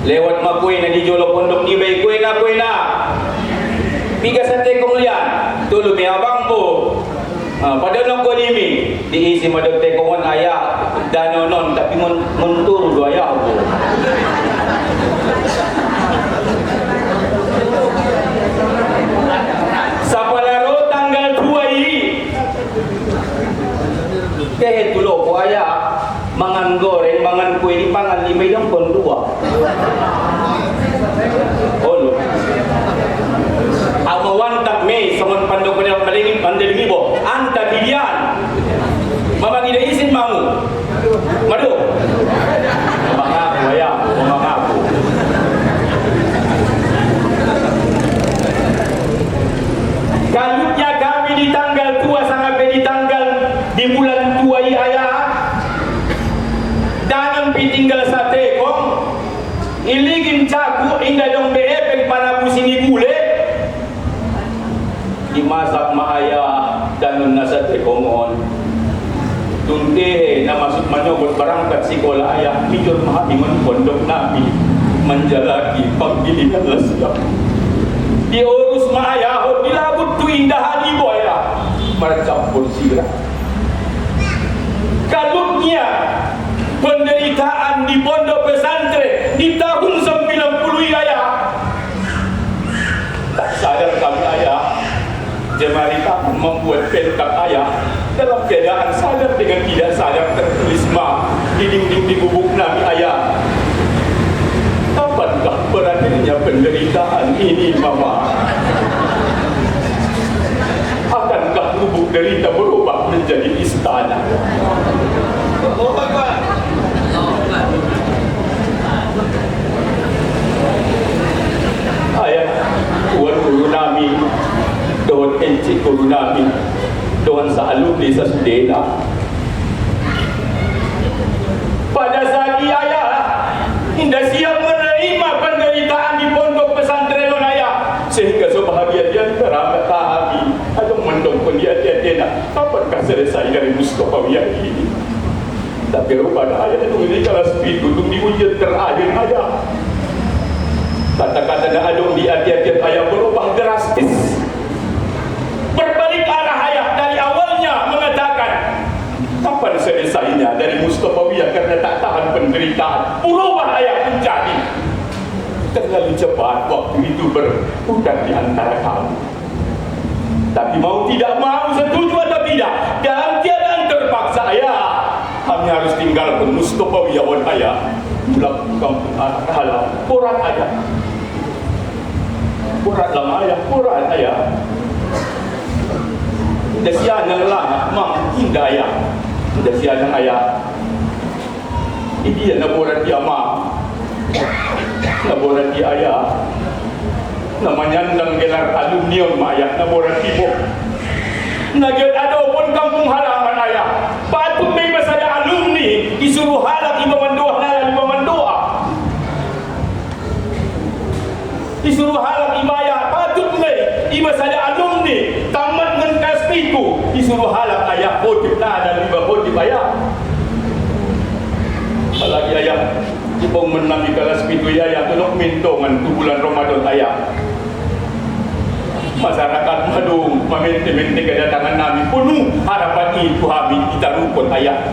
Speaker 5: lewat makui na di Jolo Pondok ni bay kuy na piga sate kemuliaan tulu mi abang po pada nang ko nimi diisi madog te kongon ayah danonon tapi muntur do ayah po. iligin caku inda dong beepeng panabu sini bule dimasak maaya danun nasa tekongon tunte na masuk manyobot berangkat sekolah ayah mijur mahamingon pondok nabi menjalaki panggilingan lesiap diurus maaya dilabut tu indah ibu ayah mercampur sirah kalutnya penderitaan di pondok pesantren di tahun 90 ayah tak sadar kami ayah Jamarita membuat pelkat ayah dalam keadaan sadar dengan tidak sadar tertulis ma di dinding di gubuk Nabi ayah. Kapankah berakhirnya penderitaan ini mama? Akankah gubuk derita berubah menjadi istana? Ayah, tuan guru Nabi doon encik guru Nabi doon sa alumni sa Sudena. Pada saat ayah tidak siap menerima penderitaan di pondok pesantren non ayah, sehingga sebahagia dia teramat kami atau mendongkon dia tiada kapankah selesai dari Mustafawiyah ini. Tapi rupanya ayah itu ini kelas itu untuk diujian terakhir ayah. Kata-kata dan adung di hati-hati ayah berubah drastis, berbalik arah ayah dari awalnya mengatakan kapan selesainya dari Mustafawiyah karena tak tahan penderitaan, berubah ayah menjadi terlalu cepat waktu itu berputar di antara kami. Tapi mau tidak mau, setuju atau tidak, dalam keadaan terpaksa ayah kami harus tinggalkan Mustafawiyah wan ayah pulang kampung halaman porat ayah. Porat lama ayah, porat ayah. Tidak siang lang, mang indah ayah. Tidak siang ayah. Ini dia naboran dia mang, naboran dia ayah. Namanya nang gelar alumni ayah, naboran ibu. Nagel ada pun kampung halaman ayah. Patut may masada alumni disuruh halak ibawan doa na ibawan doa. Disuruh halak ibaya patut may masada alumni tamat ngan kaspiku disuruh halak ayah khotib na dan iba khotib ayah. Apalagi ayah ipong menang di kelas pitu ayah tulok minto ngan tu bulan Ramadan ayah. Masyarakat madung meminti-minti kedatangan Nabi penuh harapan itu kami kita rukun ayah.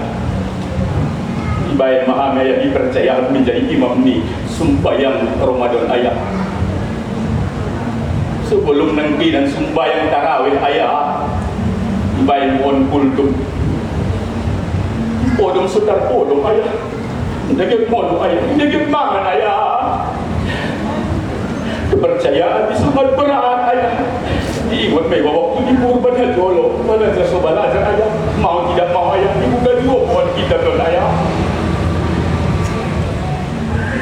Speaker 5: Ibayan maham ayah dipercaya menjadi imam ni sembahyang Ramadan ayah. Sebelum nanti dan sembahyang tarawih ayah, ibayan mohon kultum podong setar podong ayah, daging podong ayah, daging mangan ayah. Kepercayaan di sangat berat ayah. Diingat may waktu di Purban Jolo pada sesobat ayah mau tidak mau ayah dibuka dua pohon kita tuan ayah.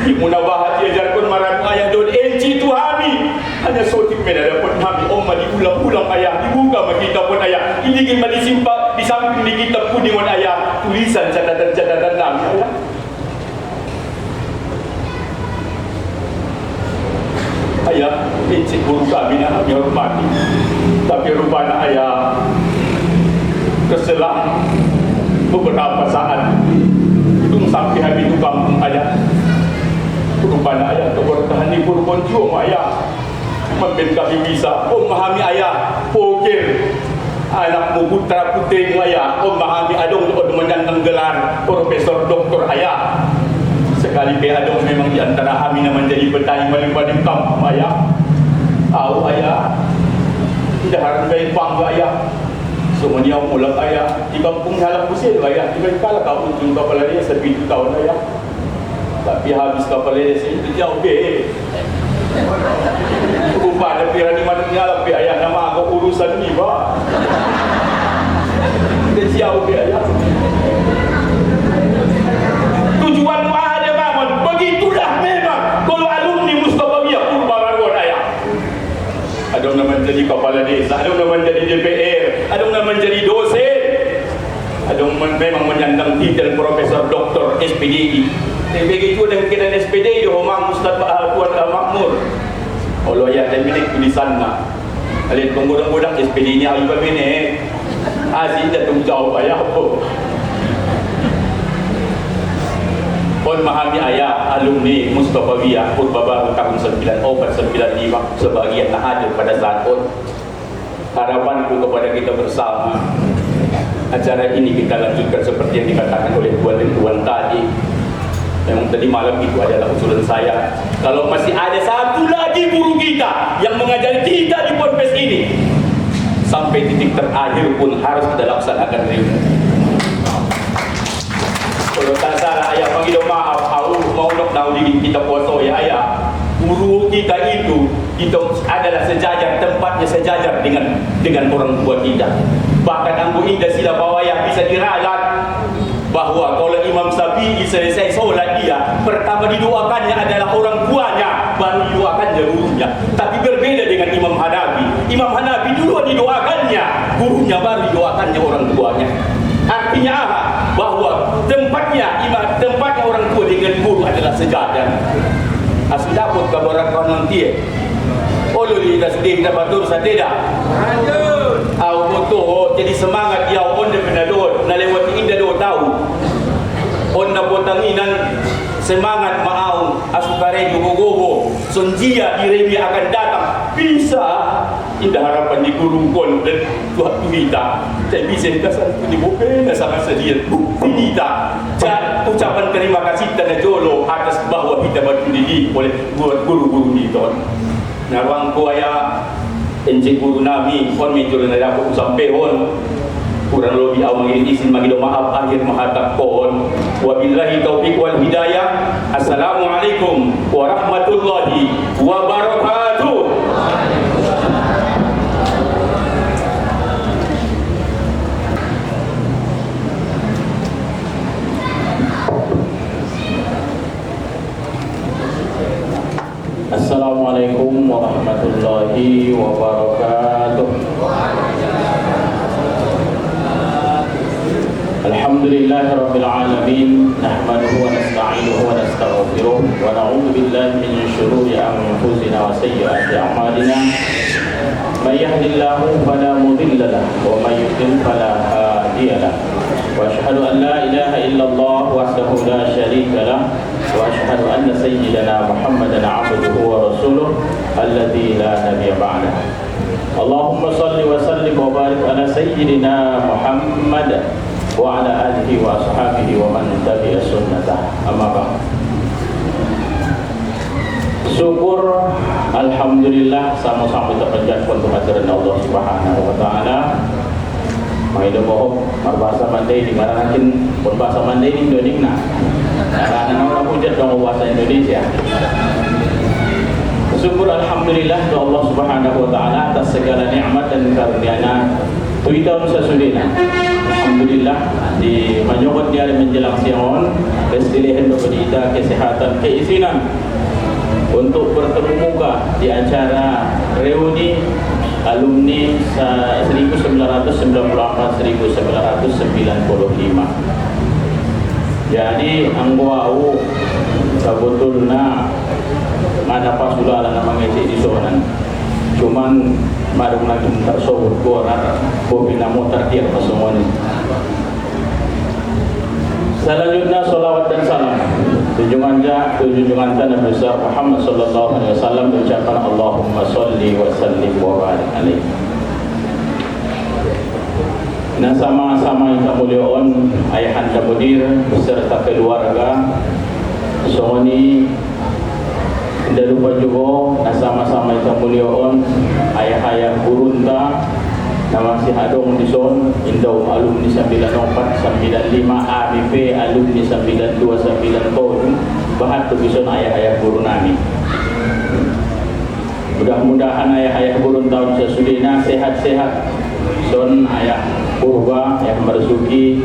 Speaker 5: Di munabahat diajarkan marah ayah don enci tu kami hanya sotik mena dapat kami omma diulang-ulang ayah dibuka kita pun ayah ini kita disimpan di samping di kitab kuning ayah tulisan catatan-catatan kami ayah. Ayah, encik guru kami yang kami hormati. Tapi rupanya ayah keselang beberapa saat itu sampai habis itu kampung ayah. Rupanya ayah keberkahan di Purban Juang ayah mungkin kami bisa memahami ayah pokir anakmu putra putri ayah memahami adong untuk menyandang gelar profesor doktor ayah. Sekali adong memang di antara kami yang menjadi petani paling kampung ayah. Tahu ayah tidak harus baik bangga ayah. Semuanya mulak ayah di kampung halang pusir ayah. Di kala kau ujung kapal dia 1 tahun ayah. Tapi habis kapal dia itu jauh be. Rupa ada pira di mana nyalap be ayah nama aku urusan ni ba. Dia jauh be ayah. Tujuan ada bangun begitulah memang kalau alumni Mustafawiyah Purbararwan ayah. Ada yang menjadi kepala desa, ada yang menjadi DPR, ada yang menjadi dosen, ada yang memang menyandang titel profesor doktor SPDI. begitu dengan kita SPD do Mang Ustaz Tuan Makmur. Allah ya milik tulisan na. Alin penggodang-godang SPD ni ayu bini. Aziz dah tunggu jawab ayah apa. Pon memahami ayah alumni Mustafawiyah Purbabaru tahun 9495 sebagian tak ada pada saat pun. Harapanku kepada kita bersama, acara ini kita lanjutkan seperti yang dikatakan oleh tuan dan tuan tadi. Memang tadi malam itu adalah usulan saya. Kalau masih ada satu lagi guru kita yang mengajar kita di Ponpes ini, sampai titik terakhir pun harus kita laksanakan review. Kalau tak salah ayah panggil maaf, aku mau nak tahu diri kita puasa ya ayah. Guru kita itu adalah sejajar, tempatnya sejajar dengan orang tua kita. Bahkan Ambu Indah Sila Bawayah bisa diralat bahawa kalau Imam Syafi'i selesai solat dia, pertama didoakannya adalah orang tuanya, baru didoakannya gurunya. Tapi berbeda dengan Imam Hanafi. Imam Hanafi dulu didoakannya gurunya, baru didoakannya orang tuanya. Artinya apa? Bahawa tempatnya orang tua dengan guru adalah sejajar. Asal dapat kabar kanan dia. Olo dia sudah kita batur sadeda. Lanjut. Au betul jadi semangat dia on dia dot na lewati indah dot tahu. On na botanginan semangat maau asukare gogo-gogo. Sonjia direbi akan datang. Bisa indah harapan di kurungkon dan Tuhan kita. Saya bisa dikasih di mobil sangat sedia. Finita. Dan ucapan terima kasih dan jolo atas bahwa kita berdidik oleh guru-guru kita. Narwang kuaya encik guru nami kon mencuri nada aku sampai on kurang lebih awang ini izin bagi maaf akhir mahatap kon. Wabillahi taufiq wal hidayah. Assalamualaikum warahmatullahi wabarakatuh. Assalamualaikum warahmatullahi wabarakatuh. Alhamdulillahirabbil alamin, nahmaduhu wa nasta'inuhu wa nastaghfiruh wa na'udzu billahi min shururi anfusina wa sayyiati a'malina. May yahdihillahu fala mudilla lahu wa may yudlil fala hadiya lahu. Wa asyhadu an la ilaha illallah wahdahu la syarika lahu wa asyhadu anna sayyidana Muhammadan 'abduhu wa rasuluh alladzi la nabiyya ba'dahu. Allahumma shalli wa sallim wa barik ala sayyidina Muhammad wa ala alihi wa ashabihi wa man tabi'a sunnatah. Amma ba'd. Syukur alhamdulillah sama-sama kita panjatkan kehadiran Allah Subhanahu wa taala. Maido bohong bahasa Mandai di mana nakin berbahasa Mandai di Indonesia. Karena orang hujat dong bahasa Indonesia. Syukur alhamdulillah kepada Allah Subhanahu wa taala atas segala nikmat dan karunia-Nya. 7 tahun sesudahnya. Alhamdulillah di menyokot dia menjelang siang kesedihan kepada kesehatan keizinan untuk bertemu muka di acara reuni alumni 1994-1995. Jadi anggau sebetulnya mana pas sudah ada nama ngecek di sana. Cuman marung lagi tersebut koran bobi namo tertiap semuanya. Selanjutnya salawat dan salam junjungan Nabi besar Muhammad sallallahu alaihi wasallam diucapkan Allahumma sholli wa sallim wa barik alaihi. Nah sama-sama yang muliakan ayahanda mudir beserta keluarga Sony tidak lupa juga sama-sama yang muliakan ayah-ayah gurunta nama si Hadong di son Indau alumni 9495 ABP alumni 9290 bahan tulisan ayah-ayah guru nami. Mudah-mudahan ayah-ayah guru tahun sesudahnya sehat-sehat. Son ayah Purba, ayah Marzuki,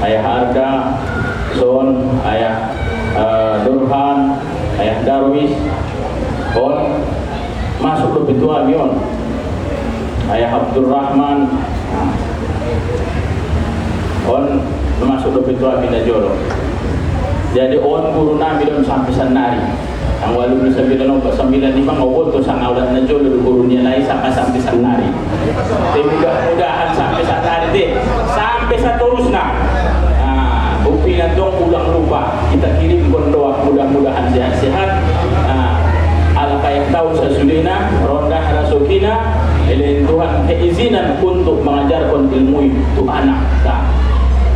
Speaker 5: ayah Arda, son ayah Durhan, ayah Darwis, on masuk ke pintu avion. Ayah Abdurrahman, on masuk ke pintu avion Jolo. Jadi on guru nabi dan sampai sanari. Ang walu na 95 ngawot to sang awlat na jolo gurunya lain sampai sanari. Tapi mudah-mudahan sampai sanari deh. Sampai seterusnya. Bukti dong ulang lupa. Kita kirim doa mudah-mudahan sehat-sehat. Al-Qayyah tahu sesudahnya rondah rasukina ilain Tuhan keizinan untuk mengajarkan ilmu itu anak tak.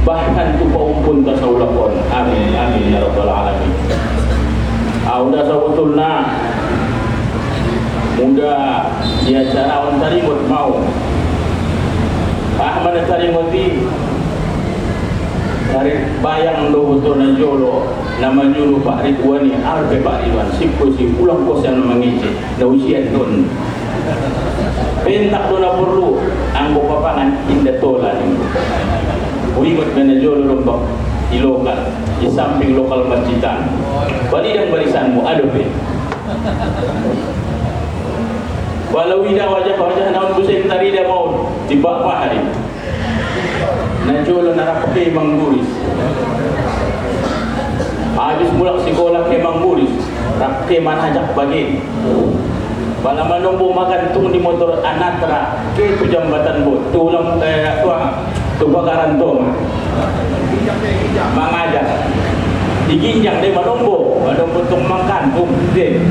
Speaker 5: Bahkan tu paumpun tasaulakon. Amin amin ya rabbal alamin. Udah sebetulnya muda dia cara on tarimut mau mana tarimut di dari bayang do betul na jolo nama julu Pak Ridwan ni arbe Pak Ridwan sipu si pulang kos yang mengici na usian don pentak do na perlu anggo papangan inda tola ni ulimat na jolo rombak di lokal, di samping lokal masjidan. Bali dan barisanmu ada be. Walau ida wajah naon busen tari dia mau di bak hari. Najolo narape mangguris. Habis mulak sekolah ke mangguris, rakke manajak bagi. Bala manombo makan tung di motor anatra ke tu jambatan bot, tu ulang tu bakaran tong. Mengajar diginjang dari manombo tung makan deh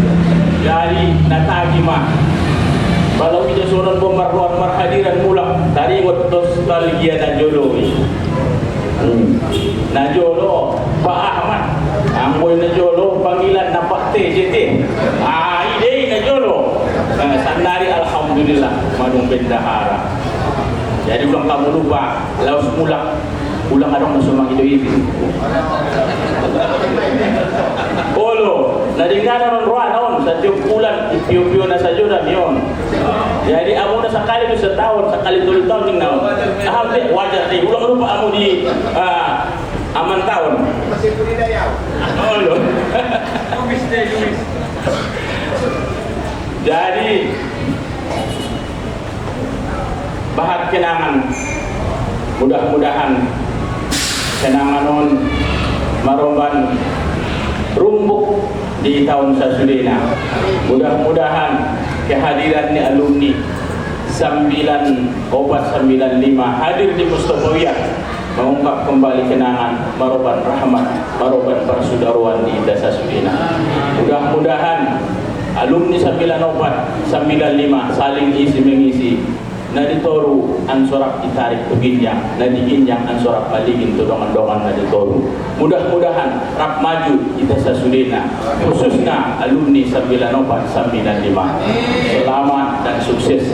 Speaker 5: dari natagi mah kalau kita suruh pemarluan marhadiran mulak dari nostalgia dan jolo najolo Pak Ahmad amboy najolo panggilan napak TJT ide najolo sandari alhamdulillah madung bendahara jadi ulang kamu lupa laus mulak ulang adong masumang itu Olo, nadingana non roa naon sa tiap bulan pio-pio na sa juda mion. Jadi amo na sakali do setahun, sakali 2 tahun ning naon. Hampir wajar deh, ulang lupa amo di aman tahun.
Speaker 1: Masih budidaya.
Speaker 5: Olo. Jadi bahat kenangan mudah-mudahan kenangan non maromban rumbuk di tahun sasudena. Mudah-mudahan kehadiran ni alumni 95 hadir di Mustafawiyah mengungkap kembali kenangan maroban rahmat, maroban persaudaraan di desa Sudena. Mudah-mudahan alumni 94 95 saling isi mengisi na ditoru ang sorak itarik to ginjang na diginjang ang sorak paligin to dongan-dongan na ditoru. Mudah-mudahan rap maju kita sa Sudena khususnya alumni 9495. Selamat dan sukses.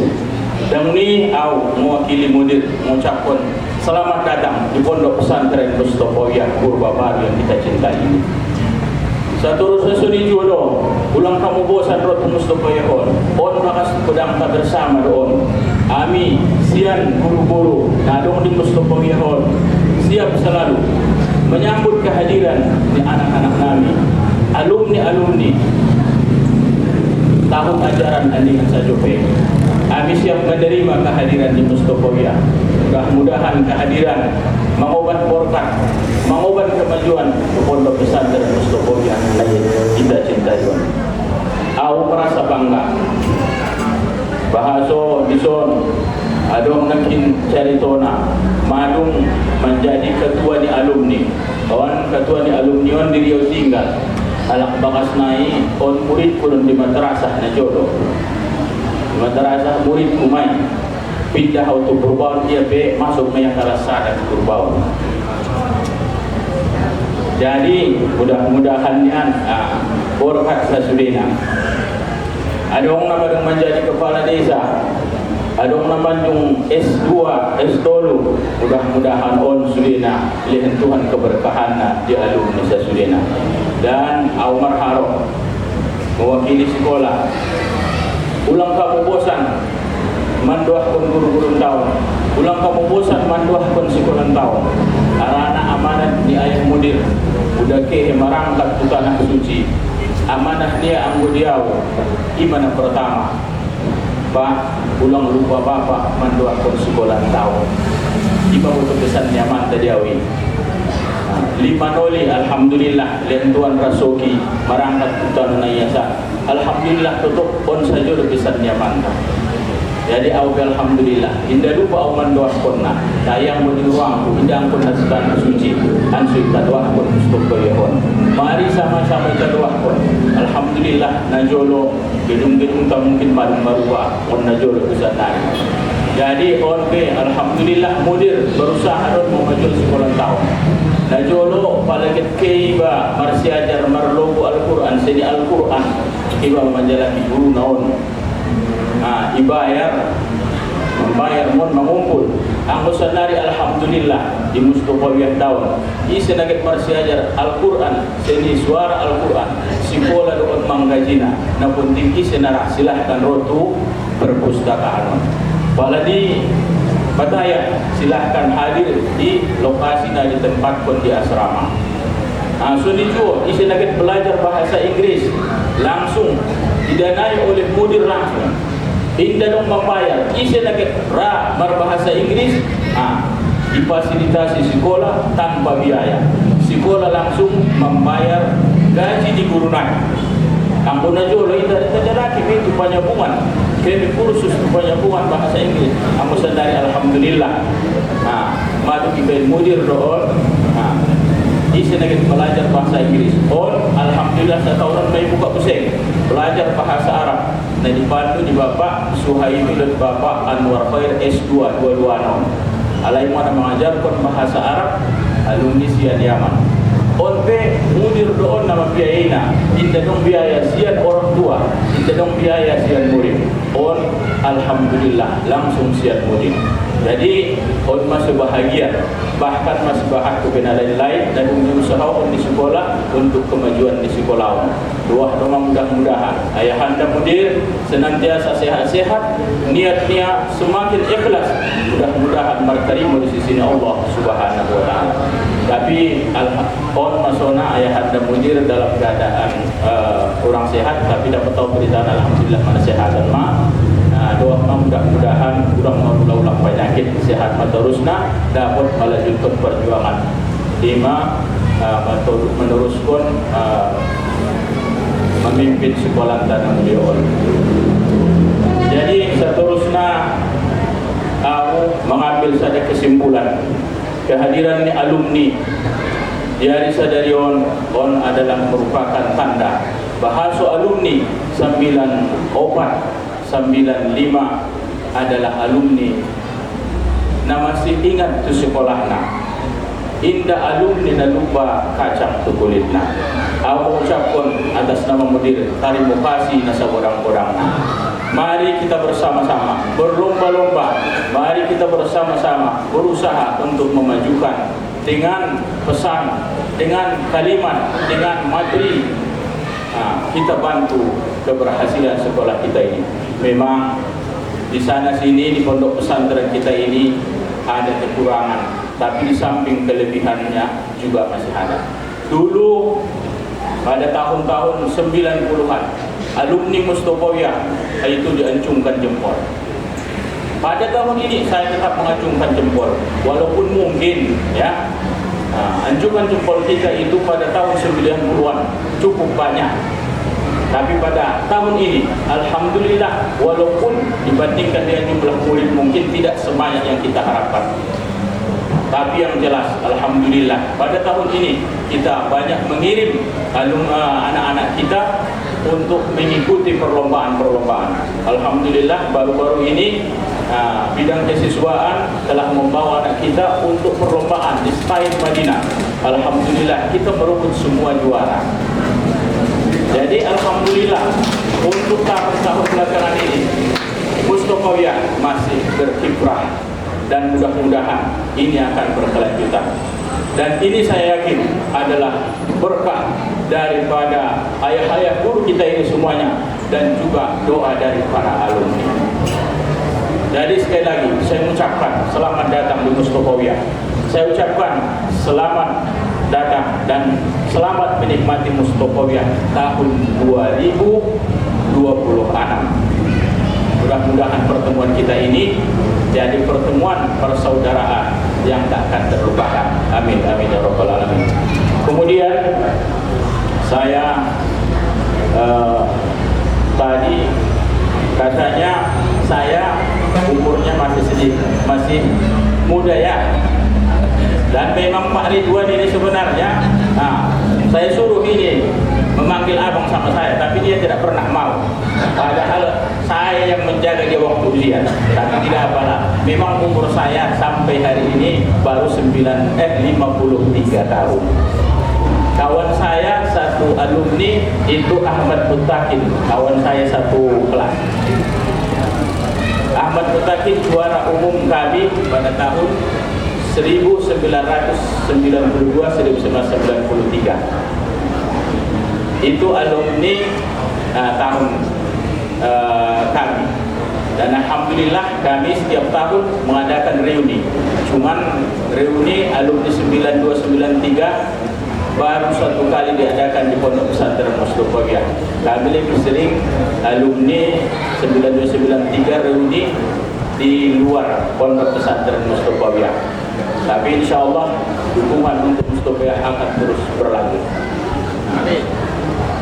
Speaker 5: Dan ini mewakili mudir mengucapkan selamat datang di Pondok Pesantren Mustafawiyah Purbabaru yang kita cintai ini. Satu sesudi jodoh ulang kamu bosan rot Mustafawiyah on bakas pedang tak bersama doon. Ami sian guru-guru nadong di Mustafawiyah siap selalu menyambut kehadiran di anak-anak kami, alumni tahun ajaran andingan sajope. Kami siap menerima kehadiran di Mustafawiyah. Mudah-mudahan kehadiran mengobat berkat, mengobat kemajuan Pondok Pesantren Mustafawiyah kita cintai. Aku merasa bangga. Bahaso dison adong nakin caritona madung menjadi ketua di alumni. Kawan ketua di alumni on di Riau tinggal. Alak bakas nai on murid kurun di madrasah na jodoh. Madrasah murid kumai pindah auto Purbaun dia be masuk meya karasa dan Purbaun. Jadi mudah-mudahan berkat sasudena. Ada orang nama menjadi kepala desa, ada orang nama S2, S3. Mudah-mudahan on sudena lihat Tuhan keberkahan di alumni sasudena. Dan Umar Haro mewakili sekolah. Ulang kamu bosan manduahkan guru-guru tahun. Ulang kamu bosan manduahkan sekolah tahun. Arana amanat ni ayah mudir. Udah ke marangkat ke tanah suci. Amanah dia anggo diau. Imana pertama. Pak, ulang lupa bapak manduahkan sekolah tahun. Iba untuk pesan nyaman tadi awi. Limanoli alhamdulillah lentuan rasoki marangkat utan nayasa alhamdulillah tutup pon saja bisa nyaman. Jadi alhamdulillah indah lupa auman doa konna tayang menyuruang indang pun hasutan suci ansui kadoa pun mustopo yahon mari sama-sama kadoa pun alhamdulillah najolo gedung-gedung tak mungkin padung barua on najolo kusanai. Jadi on ke alhamdulillah mudir berusaha don mau maju sekolah tahun najolo palagit ke iba marsi ajar marlogo Al-Quran seni Al-Quran iba menjalani guru naon membayar mon mengumpul anggosan dari alhamdulillah di Mustofawiyah tahun isi nagit marsi ajar Al-Quran seni suara Al-Quran sikola doon manggajina na punting isi narah silahkan rotu perpustakaan pala di Bataya silahkan hadir di lokasi na di tempat pun di asrama. Sunijo isi nagit belajar bahasa Inggris langsung didanai oleh mudir langsung. Indah dong membayar isi nagit berbahasa Inggris difasilitasi sekolah tanpa biaya. Sekolah langsung membayar gaji di gurunan. Ampun aja lo itu laki itu penyambungan kami kursus penyambungan bahasa Inggris amusan dari alhamdulillah madu kita mudir doon isi nagit belajar bahasa Inggris alhamdulillah setahun may buka pusing belajar bahasa Arab na dipandu di Bapak Suhaimi dan Bapak Anwar Khair S2 dua-dua alai mana mengajarkan bahasa Arab alumni sian Yaman mudir doon nama biayana indah dong biaya sian orang tua indah dong biaya sian murid alhamdulillah langsung sian murid. Jadi masih bahagia bahkan masih bahak kebenaran lain dan berusaha di sekolah untuk kemajuan di sekolah. Doa mudah-mudahan ayahanda mudir senantiasa sehat-sehat, niatnya semakin ikhlas, mudah-mudahan berterima di sisi Allah Subhanahu wa taala. Tapi masona ayahanda mudir dalam keadaan kurang sehat tapi dapat tahu berita alhamdulillah mana sehat dan doa mudah-mudahan kurang mengulang penyakit sehat terusna dapat melanjutkan perjuangan meneruskan memimpin sekolah tanah beliau. Jadi seterusnya aku mengambil saja kesimpulan kehadiran alumni dari Sadarion adalah merupakan tanda bahasa alumni 95 adalah alumni na masih ingat tu sekolahna indah alumni na lupa kacang tu kulitna. Aku ucapkan atas nama mudir terima kasih nasa orang-orang. Mari kita bersama-sama berlomba-lomba, mari kita bersama-sama berusaha untuk memajukan dengan pesan, dengan kalimat, dengan materi. Kita bantu keberhasilan sekolah kita ini. Memang di sana sini di pondok pesantren kita ini ada kekurangan, tapi di samping kelebihannya juga masih ada. Dulu pada tahun-tahun 90-an alumni Mustofawiyah itu diancungkan jempol. Pada tahun ini saya tetap mengacungkan jempol, walaupun mungkin anjungan jempol kita itu pada tahun 90-an cukup banyak. Tapi pada tahun ini alhamdulillah walaupun dibandingkan dengan jumlah murid mungkin tidak sebanyak yang kita harapkan. Tapi yang jelas alhamdulillah pada tahun ini kita banyak mengirim anak-anak kita untuk mengikuti perlombaan-perlombaan. Alhamdulillah baru-baru ini bidang kesiswaan telah membawa anak kita untuk perlombaan di Stain Madinah. Alhamdulillah kita merebut semua juara. Jadi alhamdulillah untuk tahun-tahun belakangan ini Mustofawiyah masih berkiprah dan mudah-mudahan ini akan berkelanjutan. Dan ini saya yakin adalah berkah daripada ayah-ayah guru kita ini semuanya dan juga doa dari para alumni. Jadi sekali lagi saya ucapkan selamat datang di Mustofawiyah. Saya ucapkan selamat datang dan selamat menikmati Mustofawiyah tahun 2026. Mudah-mudahan pertemuan kita ini jadi pertemuan persaudaraan yang tak akan terlupakan. Amin amin ya rabbal alamin. Kemudian saya tadi katanya saya umurnya masih sedikit, masih muda ya. Dan memang Pak Ridwan ini sebenarnya, saya suruh ini memanggil abang sama saya, tapi dia tidak pernah mau. Padahal saya yang menjaga dia waktu usia, tapi tidak apalah. Memang umur saya sampai hari ini baru 53 tahun. Kawan saya satu alumni itu Ahmad Mutakin, kawan saya satu kelas. Ahmad Mutakin juara umum kami pada tahun 1992-1993. Itu alumni tahun kami. Dan alhamdulillah kami setiap tahun mengadakan reuni. Cuman reuni alumni 92-93 baru satu kali diadakan di Pondok Pesantren Mustofawiyah. Kami lebih sering alumni 92-93 reuni di luar Pondok Pesantren Mustofawiyah. Tapi insya Allah dukungan untuk Mustofawiyah akan terus berlanjut. Amin.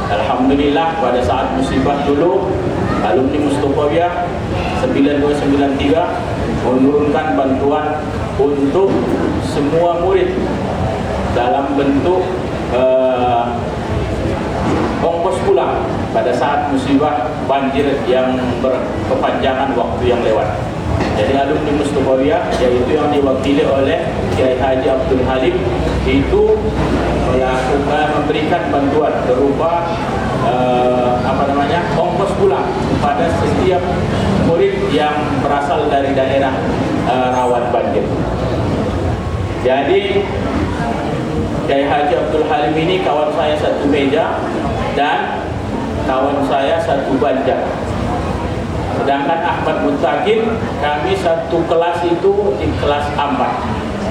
Speaker 5: Alhamdulillah pada saat musibah dulu alumni Mustofawiyah 92-93 menurunkan bantuan untuk semua murid dalam bentuk ongkos pulang pada saat musibah banjir yang berkepanjangan waktu yang lewat. Jadi alumni Mustofawiyah, yaitu yang diwakili oleh Kiai Haji Abdul Halim, itu memberikan bantuan berupa ongkos pulang pada setiap murid yang berasal dari daerah rawan banjir. Jadi Kiai Haji Abdul Halim ini kawan saya satu meja dan kawan saya satu banjar. Sedangkan Ahmad Mutakin kami satu kelas itu di kelas 4.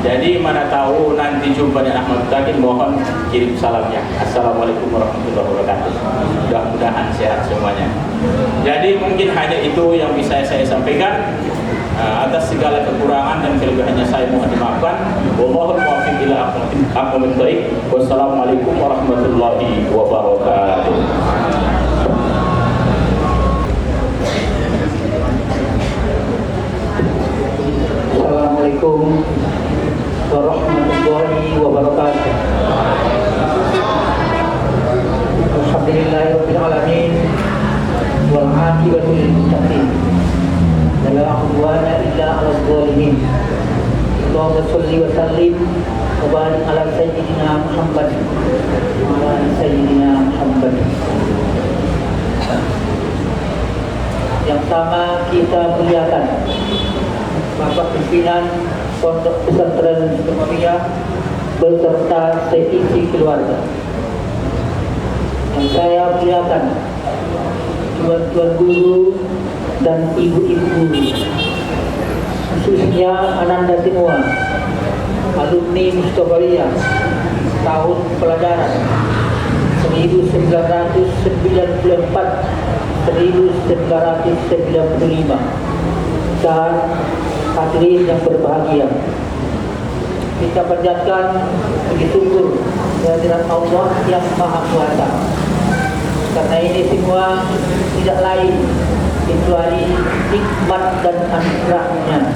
Speaker 5: Jadi mana tahu nanti jumpa dengan Ahmad Mutakin, mohon kirim salamnya. Assalamualaikum warahmatullahi wabarakatuh. Mudah-mudahan sehat semuanya. Jadi mungkin hanya itu yang bisa saya sampaikan. Atas segala kekurangan dan kelebihannya saya mohon dimaafkan. Wallahul muwaffiq ila aqwamit thoriq. Wassalamualaikum warahmatullahi wabarakatuh.
Speaker 3: Assalamualaikum warahmatullahi wabarakatuh. Alhamdulillahirabbil alamin wal 'aqibatu lil muttaqin. La udwana illa 'alal zalimin. Allahumma shalli wa sallim wa barik ala sayyidina Muhammad wa ala sayyidina Muhammad. Yang sama kita muliakan Bapak Pimpinan Pondok Pesantren Mustofawiyah beserta seisi keluarga. Yang saya muliakan tuan-tuan guru dan ibu-ibu, khususnya Ananda semua, alumni Mustofawiyah tahun pelajaran 1994-1995 dan hadirin yang berbahagia. Kita panjatkan puji syukur kehadirat Allah yang Maha Kuasa, karena ini semua tidak lain kecuali nikmat dan anugerahnya,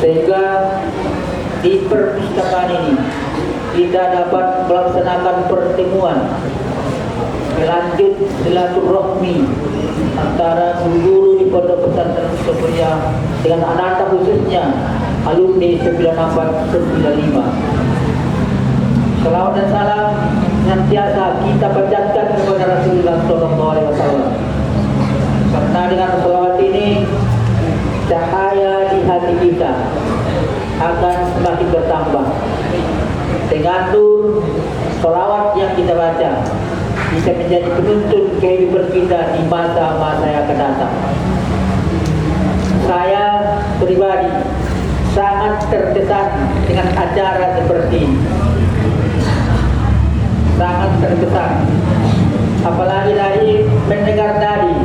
Speaker 3: sehingga di perpustakaan ini kita dapat melaksanakan pertemuan melanjut silaturahmi antara guru di Pondok Pesantren Mustofawiyah dengan anak-anak khususnya alumni 94-95. Salawat dan salam senantiasa kita panjatkan kepada Rasulullah SAW, karena dengan salawat ini cahaya di hati kita akan semakin bertambah. Dengan nur salawat yang kita baca bisa menjadi penuntun kehidupan kita di masa-masa yang akan datang. Saya pribadi sangat terkesan dengan acara seperti ini. Sangat terkesan. Apalagi dari mendengar tadi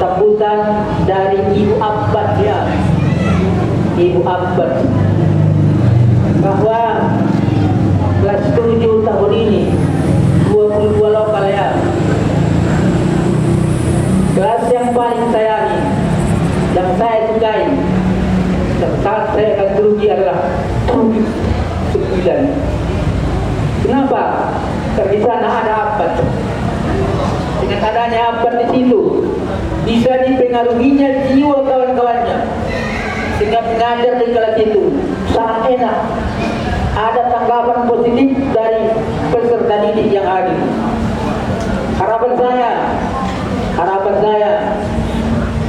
Speaker 3: sambutan dari Ibu Abad ya. Ibu Abad bahwa kelas 7 tahun ini 22 lokal ya. Kelas yang paling sayangi, yang saya sukai, dan saat saya akan teruji adalah 9. Kenapa? Karena di sana ada apa? Dengan adanya apa di situ, bisa dipengaruhinya jiwa kawan-kawannya, sehingga mengajar di kelas itu sangat enak. Ada tanggapan positif dari peserta didik yang hadir. Harapan saya,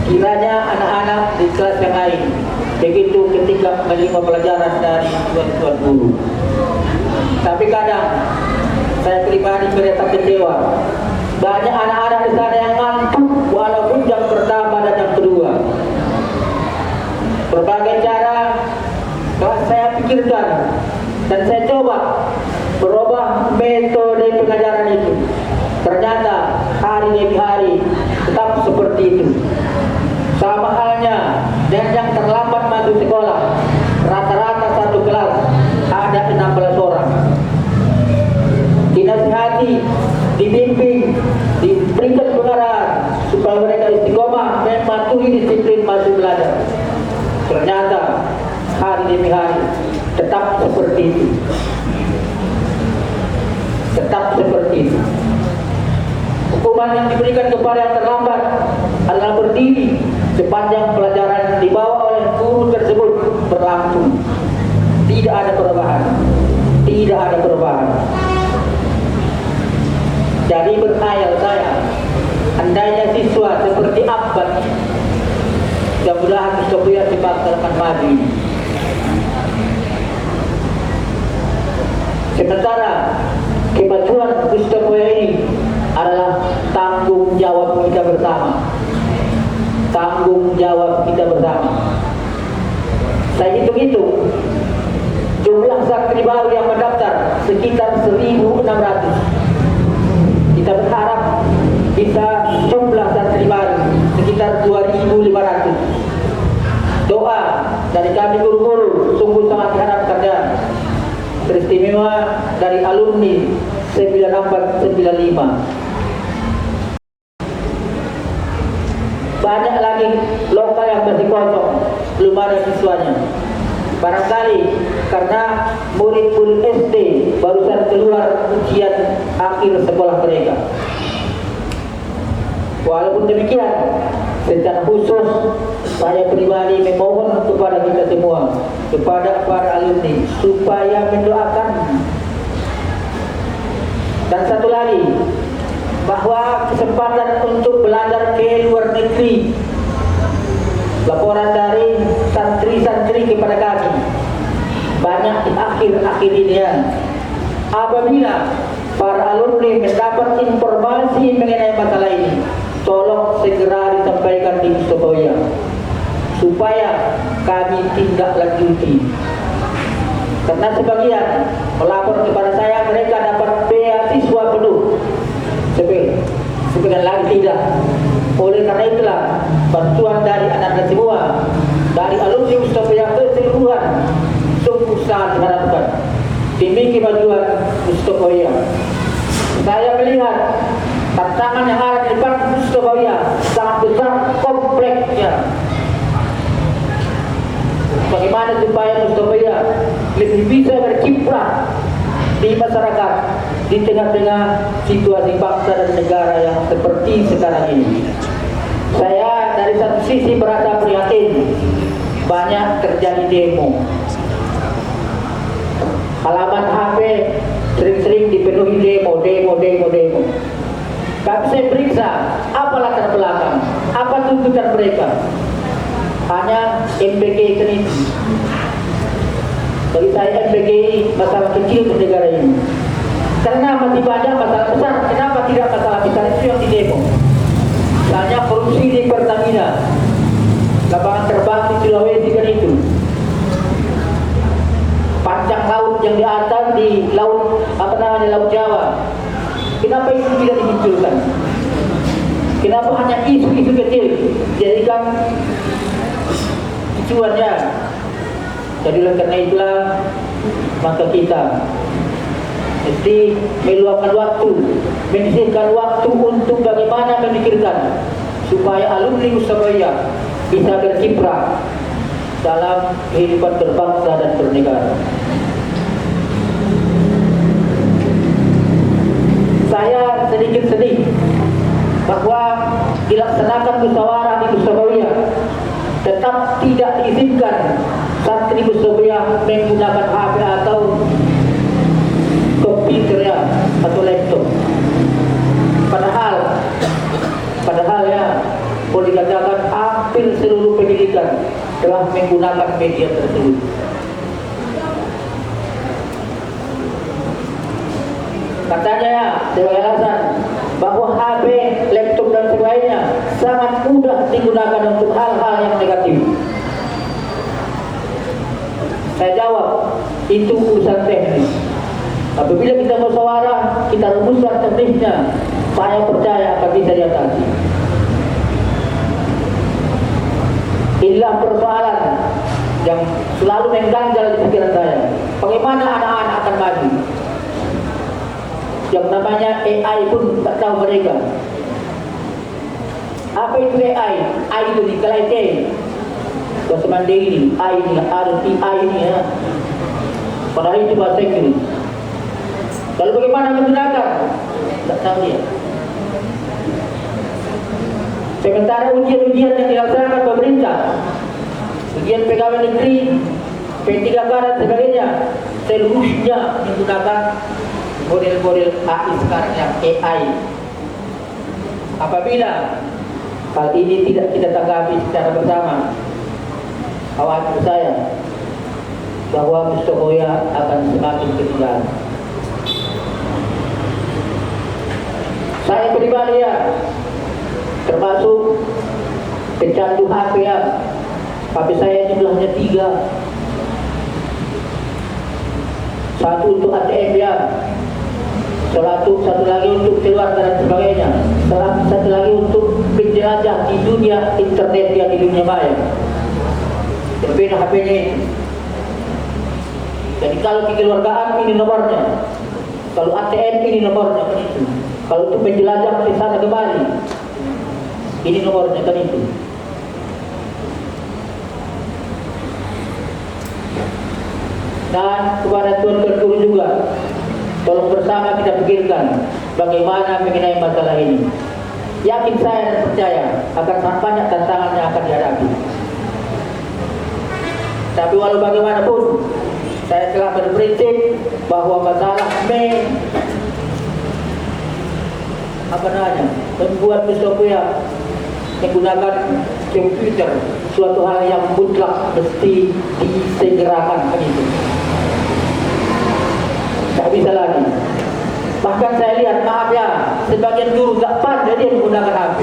Speaker 3: kiranya anak-anak di kelas yang lain begitu ketika menerima pelajaran dari tuan-tuan guru. Tapi kadang saya pribadi merasa kecewa. Banyak anak-anak di sana yang ngantuk walaupun jam pertama dan jam kedua. Berbagai cara telah saya pikirkan dan saya coba berubah metode pengajaran itu. Ternyata hari demi hari tetap seperti itu. Sama halnya dengan yang terlambat masuk sekolah. Rata-rata satu kelas ada 16 orang. Dinasihati, dibimbing, diberikan pengarahan supaya mereka istiqomah mematuhi disiplin masuk belajar. Ternyata hari demi hari tetap seperti itu. Hukuman yang diberikan kepada yang terlambat adalah berdiri sepanjang pelajaran yang dibawa oleh guru tersebut berlangsung. Tidak ada perubahan. Jadi berkhayal saya, andainya siswa seperti Abbas, mudah-mudahan Mustafa dibakar akan maju. Sementara kemajuan Mustafa ini adalah tanggung jawab kita bersama. Saya hitung-hitung jumlah santri baru yang mendaftar sekitar 1.600. Kita berharap bisa jumlah santri baru sekitar 2.500. Doa dari kami guru-guru sungguh sangat diharapkan, teristimewa dari alumni 9495. Banyak lagi lokal yang masih kosong, belum ada siswanya. Barangkali karena murid-murid SD barusan keluar ujian akhir sekolah mereka. Walaupun demikian, secara khusus saya pribadi memohon kepada kita semua, kepada para alumni, supaya mendoakan. Dan satu lagi, bahwa kesempatan untuk belajar ke luar negeri, laporan dari santri-santri kepada kami banyak di akhir-akhir ini ya. Apabila para alumni mendapat informasi mengenai masalah ini, tolong segera disampaikan di Mustafa supaya kami tindak lanjuti. Karena sebagian melapor kepada saya, mereka dapat beasiswa penuh, sebagian lagi tidak. Oleh karena itulah bantuan dari anak-anak semua, dari alumni Mustafa keseluruhan, sungguh sangat diharapkan demi kemajuan Mustafa. Saya melihat tantangan yang ada di depan Mustafa sangat besar, kompleksnya. Bagaimana supaya Mustafa lebih bisa berkiprah di masyarakat di tengah-tengah situasi bangsa dan negara yang seperti sekarang ini. Saya dari satu sisi merasa prihatin, banyak terjadi demo. Halaman HP sering-sering dipenuhi demo. Tapi saya periksa apa latar belakang, apa tuntutan mereka. Hanya MBG itu. Bagi saya MBG masalah kecil di negara ini. Karena masih banyak masalah besar. Kenapa tidak masalah besar itu yang di demo? Misalnya korupsi di Pertamina, lapangan terbang di Sulawesi kan itu, panjang laut yang di atas di laut Laut Jawa. Kenapa itu tidak dimunculkan? Kenapa hanya isu-isu kecil jadikan icuannya? Jadi oleh karena itulah maka kita mesti meluangkan waktu, menyisihkan waktu untuk bagaimana memikirkan supaya alumni Musabawiyah bisa berkiprah dalam kehidupan berbangsa dan bernegara. Saya sedikit sedih bahwa dilaksanakan musyawarah di Musabawiyah tetap tidak diizinkan santri Musabawiyah menggunakan HP atau komputer ya, atau laptop. Padahal ya boleh dikatakan hampir seluruh pendidikan telah menggunakan media tersebut. Katanya ya, sebagai alasan bahwa HP, laptop dan sebagainya sangat mudah digunakan untuk hal-hal yang negatif. Saya jawab, itu urusan teknis. Apabila kita musyawarah, kita rumuskan teknisnya, saya percaya akan bisa diatasi. Inilah persoalan yang selalu mengganjal di pikiran saya. Bagaimana anak-anak akan maju? Yang namanya AI pun tak tahu mereka. Apa itu AI? AI itu dikelaitkan bahasa Mandiri, AI ini, arti AI ini ya. Padahal itu bahasa Inggris. Lalu bagaimana menggunakan? Tak tahu dia. Sementara ujian-ujian yang dilaksanakan pemerintah, ujian pegawai negeri, P3K dan sebagainya, seluruhnya menggunakan model-model AI sekarang yang AI. Apabila hal ini tidak kita tanggapi secara bersama, khawatir saya bahwa Musabawiyah akan semakin ketinggalan. Saya pribadi ya, termasuk pecandu HP ya. HP saya jumlahnya 3. Satu untuk ATM ya, satu lagi untuk keluarga dan sebagainya, satu lagi untuk penjelajah di dunia internet ya, di dunia maya. Berbeda HP-nya itu. Jadi kalau kekeluargaan ini nomornya, kalau ATM ini nomornya kan itu. Kalau untuk penjelajah ke sana kembali, ini nomornya kan itu. Dan kepada tuan-tuan guru juga, tolong bersama kita pikirkan bagaimana mengenai masalah ini. Yakin saya dan percaya akan sangat banyak tantangan yang akan dihadapi. Tapi walau bagaimanapun, saya telah berprinsip bahwa masalah membuat Musabawiyah menggunakan komputer suatu hal yang mutlak mesti disegerakan begitu. Tak bisa lagi. Bahkan saya lihat, maaf ya, sebagian guru tak pandai dia menggunakan HP.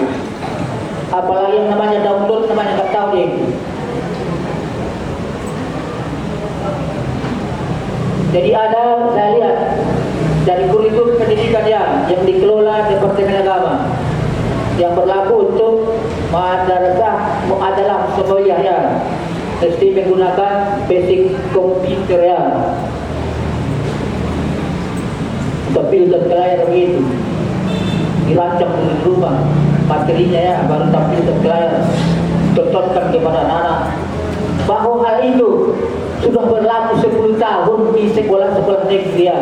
Speaker 3: Apalagi yang namanya download, namanya tak tahu dia itu. Jadi ada, saya lihat dari kurikulum pendidikan yang dikelola Departemen Agama yang berlaku untuk madrasah muadalah Musabawiyah ya, mesti menggunakan basic komputer ya, tampil dan layar begitu, dirancang di rumah materinya ya, baru tampil dan layar, tontonkan kepada anak-anak. Bahwa hal itu sudah berlaku 10 tahun di sekolah-sekolah negeri ya.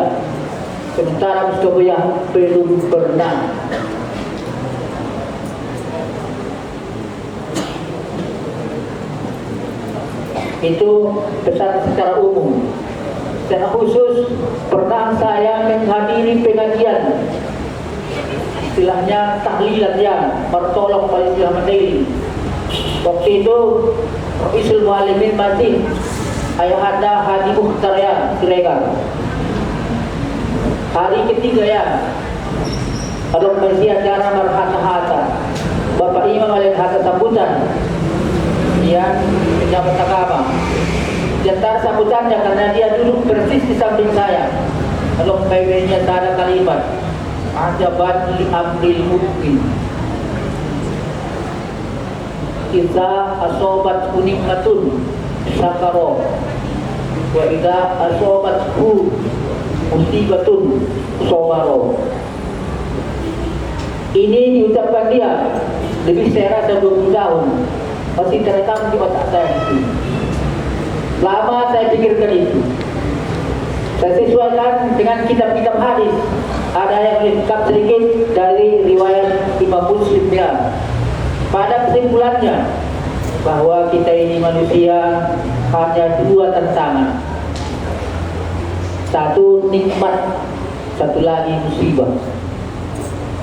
Speaker 3: Sementara Musabawiyah belum pernah. Itu pesan secara umum. Secara khusus pernah saya menghadiri pengajian, istilahnya tahlilan ya, bertolong pada istilah Mandiri. Waktu itu Ra'isul Mu'alimin masih Ayahanda Haji Mukhtar ya, Siregar. Hari ketiga ya, ada mengisi acara marhata-hata. Bapak Imam oleh hata sambutan yang pejabat agama. Di antara sambutannya, karena dia duduk persis di samping saya, lalu membawanya ada kalimat ajaban li amril mukmin idza asobat nikmatun syakara Wa idza asobathu musibatun sabara. Ini diucapkan dia lebih saya rasa 20 tahun, masih terekam di otak saya itu. Lama saya pikirkan itu. Saya sesuaikan dengan kitab-kitab hadis. Ada yang lengkap sedikit dari riwayat Imam Muslim ya. Pada kesimpulannya bahwa kita ini manusia hanya dua tantangan. Satu nikmat, satu lagi musibah.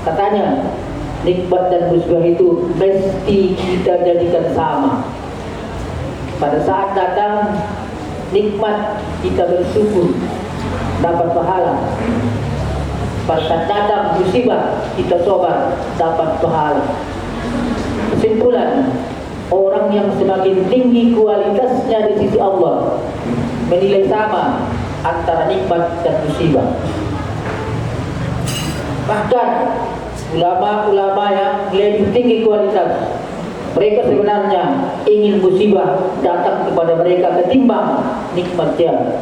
Speaker 3: Katanya nikmat dan musibah itu mesti kita jadikan sama. Pada saat datang nikmat kita bersyukur, dapat pahala. Pada saat datang musibah kita sabar, dapat pahala. Kesimpulan, orang yang semakin tinggi kualitasnya di sisi Allah menilai sama antara nikmat dan musibah. Bahkan ulama-ulama yang lebih tinggi kualitas, mereka sebenarnya ingin musibah datang kepada mereka ketimbang nikmatnya.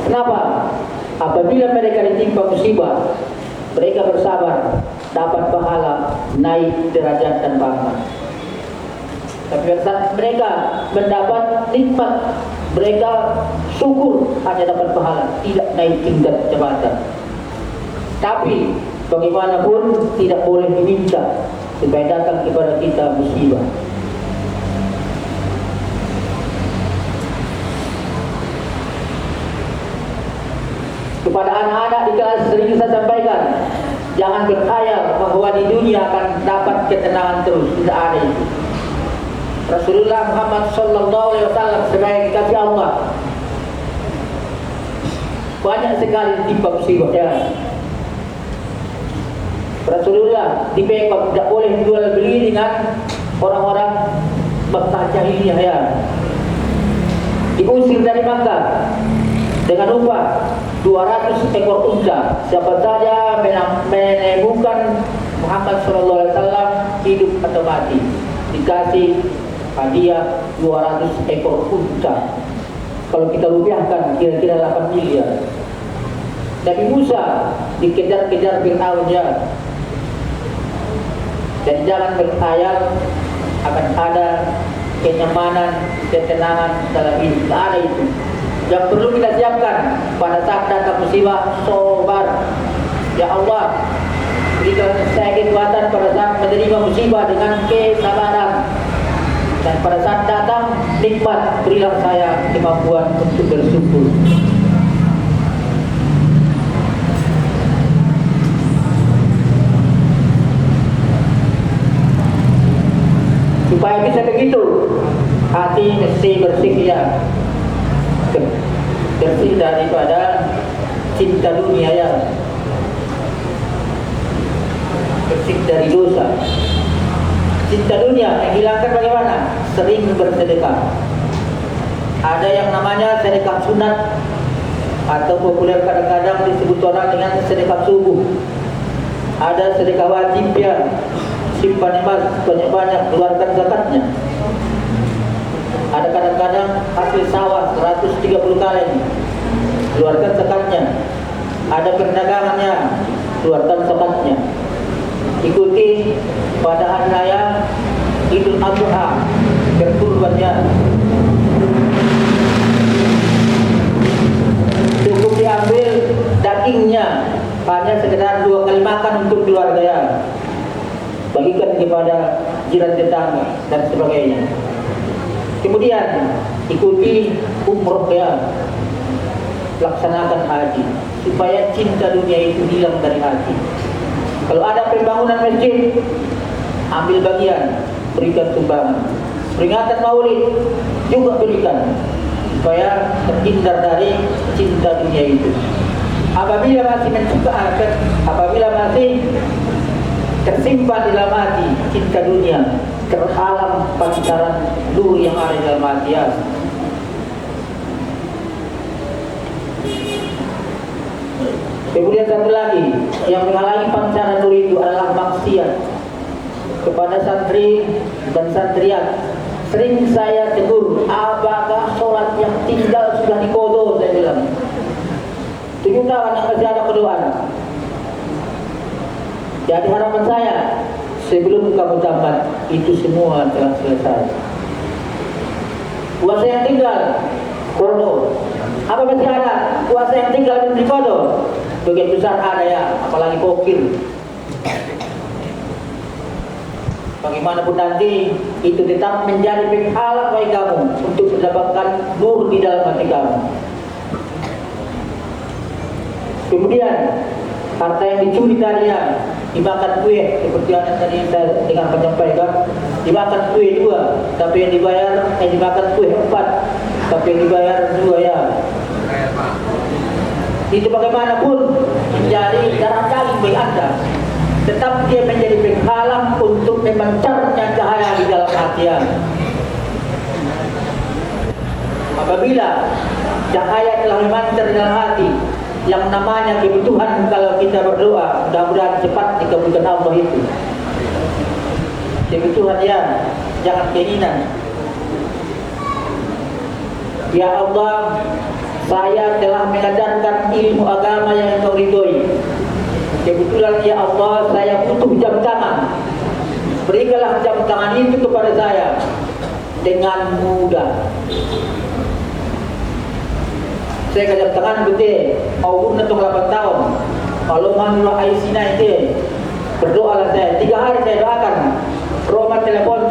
Speaker 3: Kenapa? Apabila mereka ditimpa musibah, mereka bersabar, dapat pahala, naik derajat dan pangkat. Tapi saat mereka mendapat nikmat, mereka syukur hanya dapat pahala, tidak naik tingkat jabatan. Tapi bagaimanapun tidak boleh diminta supaya datang kepada kita musibah. Kepada anak-anak di kelas sering saya sampaikan, jangan berkhayal bahwa di dunia akan dapat ketenangan terus. Tidak ada itu. Rasulullah Muhammad SAW sebagai kekasih Allah banyak sekali ditimpa musibah ya. Rasulullah di Mekah tidak boleh jual beli dengan orang-orang Makkah jahiliyah ya. Diusir dari Makkah dengan upah 200 ekor unta. Siapa saja menemukan Muhammad SAW hidup atau mati, dikasih hadiah 200 ekor unta. Kalau kita rupiahkan kira-kira 8 miliar. Nabi Musa dikejar-kejar Fir'aun ya. Dan jangan berkhayal akan ada kenyamanan, ketenangan dalam hidup. Tidak ada itu. Yang perlu kita siapkan pada saat datang musibah, sabar. Ya Allah, berikan saya kekuatan pada saat menerima musibah dengan kesabaran. Dan pada saat datang nikmat, berilah saya kemampuan untuk bersyukur. Supaya bisa begitu, hati mesti bersih ya, bersih daripada cinta dunia ya, bersih dari dosa. Cinta dunia yang hilangkan bagaimana? Sering bersedekah. Ada yang namanya sedekah sunat atau populer kadang-kadang disebut orang dengan sedekah subuh. Ada sedekah wajib ya. Simpan emas banyak-banyak, keluarkan zakatnya. Ada kadang-kadang hasil sawah 130 kali, keluarkan zakatnya. Ada perdagangannya, keluarkan zakatnya. Ikuti pada hari raya Idul Adha, berkurbannya. Cukup diambil dagingnya, hanya sekedar 2 kali makan untuk keluarga ya. Bagikan kepada jiran tetangga dan sebagainya. Kemudian ikuti umroh ya, laksanakan haji supaya cinta dunia itu hilang dari hati. Kalau ada pembangunan masjid, ambil bagian, berikan sumbangan. Peringatan Maulid juga berikan supaya terhindar dari cinta dunia itu. Apabila masih tersimpan dalam hati cinta dunia, terhalang pancaran nur yang ada dalam hati ya. Kemudian satu lagi yang menghalangi pancaran nur itu adalah maksiat kepada santri dan santriat. Sering saya tegur, apakah sholat sholat yang tinggal sudah diqodho, saya bilang. 7 tahun yang masih ada kedoaan. Jadi harapan saya, sebelum kamu tamat, itu semua telah selesai. Puasa yang tinggal, qodho. Apa masih ada? Puasa yang tinggal belum diqodho? Bagian besar ada ya, apalagi pokir. Bagaimanapun nanti, itu tetap menjadi penghalang bagi kamu untuk mendapatkan nur di dalam hati kamu. Kemudian harta yang dicuri tadinya dimakan kue, seperti yang tadi saya dengar menyampaikan, dimakan kue 2, tapi yang dimakan kue 4, tapi yang dibayar 2 ya. Itu bagaimanapun menjadi darah daging bagi Anda, tetap dia menjadi penghalang untuk memancarnya cahaya di dalam hati Anda. Apabila cahaya telah memancar di dalam hati, yang namanya kebutuhan kalau kita berdoa, mudah-mudahan cepat dikabulkan Allah itu. Kebutuhan ya, jangan keinginan. Ya Allah, saya telah mengajarkan ilmu agama yang Engkau ridhoi. Kebetulan ya Allah, saya butuh jam tangan. Berikanlah jam tangan itu kepada saya dengan mudah. Saya jam tangan betul, mau untuk 8 tahun. Kalau manula Aisina itu, berdoalah saya. 3 hari saya doakan. Roma telepon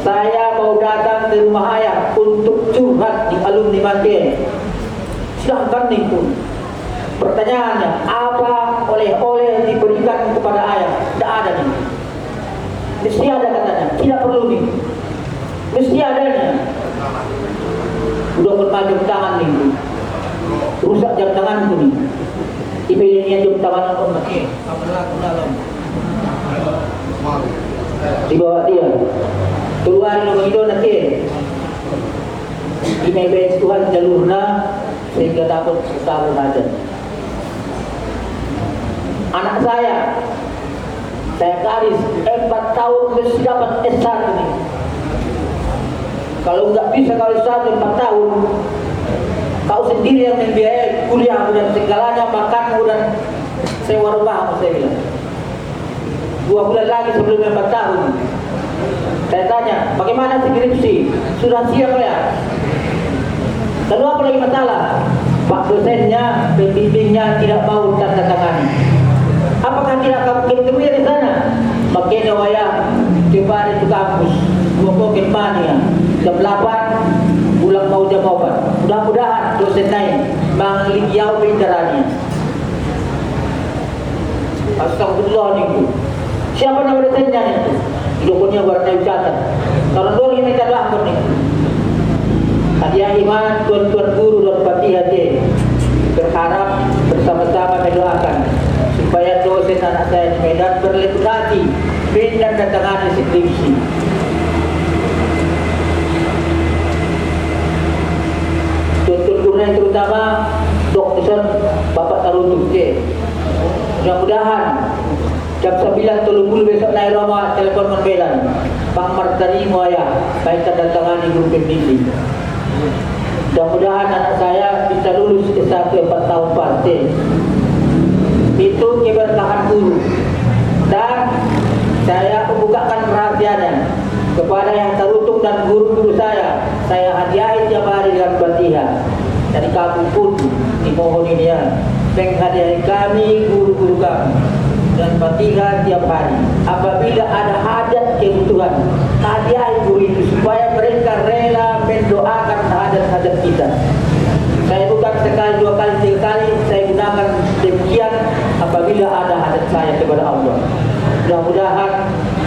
Speaker 3: saya mau datang ke rumah ayah untuk curhat di alumni Banten. Silahkan nih pun. Pertanyaannya, apa oleh-oleh diberikan kepada ayah? Tidak ada nih. Mesti ada katanya, tidak perlu nih. Mesti adanya. Udah bermacam tangan nih. Rusak jam tangan itu nih. Dipilihnya jam tangan apa nih? Apalah dalam. Dibawa dia. Keluar begitu nanti. Ini Tuhan jalurna sehingga dapat setahun aja. Anak saya garis 4 tahun mesti dapat S1 nih. Kalau nggak bisa kalau S1 4 tahun, kau sendiri yang membiayai kuliah dan segalanya, makan dan sewa rumah, saya bilang. 2 bulan lagi sebelum 4 tahun. Saya tanya, bagaimana skripsi? Sudah siap ya? Lalu apa lagi masalah? Pak dosennya, pembimbingnya tidak mau tanda tangan. Apakah tidak kamu ketemu di sana? Makanya wayang coba di kampus, Pocket Mania. Jam 8 pulang mau jam 4. Mudah-mudahan dosen lain mengliau pintarannya. Astagfirullah niku. Siapa nama dosennya itu? Hidupnya warna catat. Kalau dulu ini kita doakan nih. Hadiah iman, tuan-tuan guru dan Fatihah berharap bersama-sama mendoakan supaya dosen anak saya di Medan berlebih hati dan datangani skripsi. Tuan-tuan guru yang terutama Dr. Bapak Tarutuk mudah-mudahan jam 9.30 besok naik Roma telepon Medan Bang Martani Muaya baik tanda tangani guru pembimbing. Mudah-mudahan anak saya bisa lulus S1 4 tahun pasti. Itu keberkahan guru. Dan saya membukakan rahasianya kepada yang terutung dan guru-guru saya hadiahi tiap hari dengan Fatihah. Dari kamu pun dimohon ini ya, menghadiahi kami guru-guru kami dan Fatihah tiap hari. Apabila ada hajat kebutuhan, hadiahi guru itu supaya mereka rela mendoakan hajat-hajat kita. Saya bukan sekali, 2 kali, 3 kali, saya gunakan demikian apabila ada hajat saya kepada Allah. Mudah-mudahan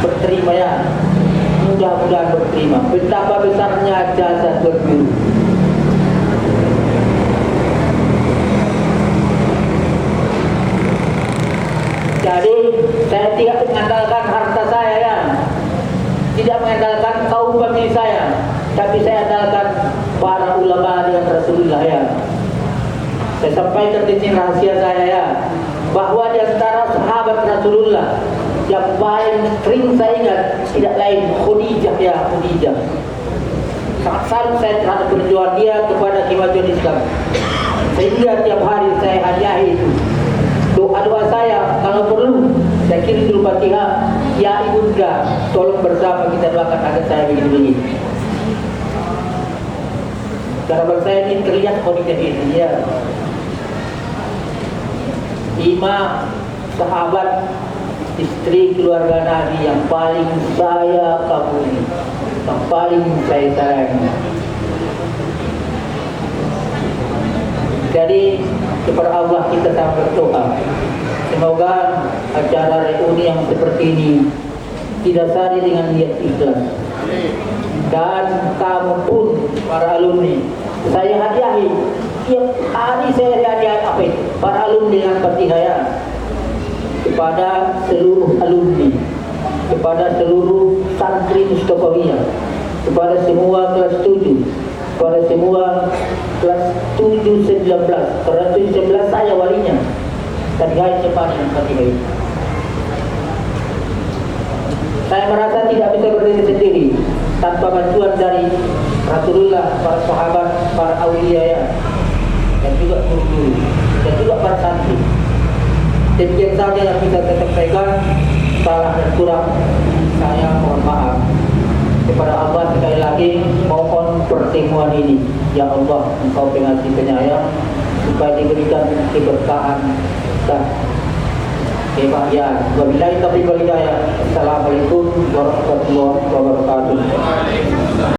Speaker 3: berterima ya. Mudah-mudahan berterima. Betapa besarnya jasa Tuan Guru. Jadi saya tidak mengandalkan harta saya ya, tidak mengandalkan kaum pemilih saya, tapi saya andalkan para ulama dan Rasulullah ya. Saya sampaikan di sini rahasia saya ya, bahwa di antara sahabat Rasulullah yang paling sering saya ingat tidak lain Khadijah ya, Khadijah. sangat salut saya terhadap perjuangan dia kepada kemajuan Islam. Sehingga tiap hari saya hadiahi itu. Doa-doa saya kalau perlu saya kirim dulu Fatihah, ya ibunda, tolong bersama kita doakan agar saya begini-begini. Harapan saya ini terlihat komunitas ini ya. 5 sahabat istri keluarga Nabi yang paling saya kagumi, yang paling saya sayangi. Jadi kepada Allah kita sama berdoa, semoga acara reuni yang seperti ini didasari dengan niat ikhlas. Dan kamu pun para alumni, saya hadiahi tiap hari, saya hadiahi apa itu? Para alumni dengan Fatihah kepada seluruh alumni, kepada seluruh santri Mustafawiyah, kepada semua kelas 7, kepada semua kelas 7-19, karena 7-19 saya walinya. Hadiahi cepat dengan Fatihah. Saya merasa tidak bisa berdiri sendiri tanpa bantuan dari Rasulullah, para sahabat, para awliya, dan juga guru-guru, dan juga para santri. Demikian saja yang bisa saya sampaikan. Salah dan kurang saya mohon maaf. Kepada Allah sekali lagi mohon pertemuan ini, ya Allah, Engkau pengasih penyayang, supaya diberikan keberkahan dan kebahagiaan. Wabillahi taufiq wal hidayah. Assalamualaikum warahmatullahi wabarakatuh.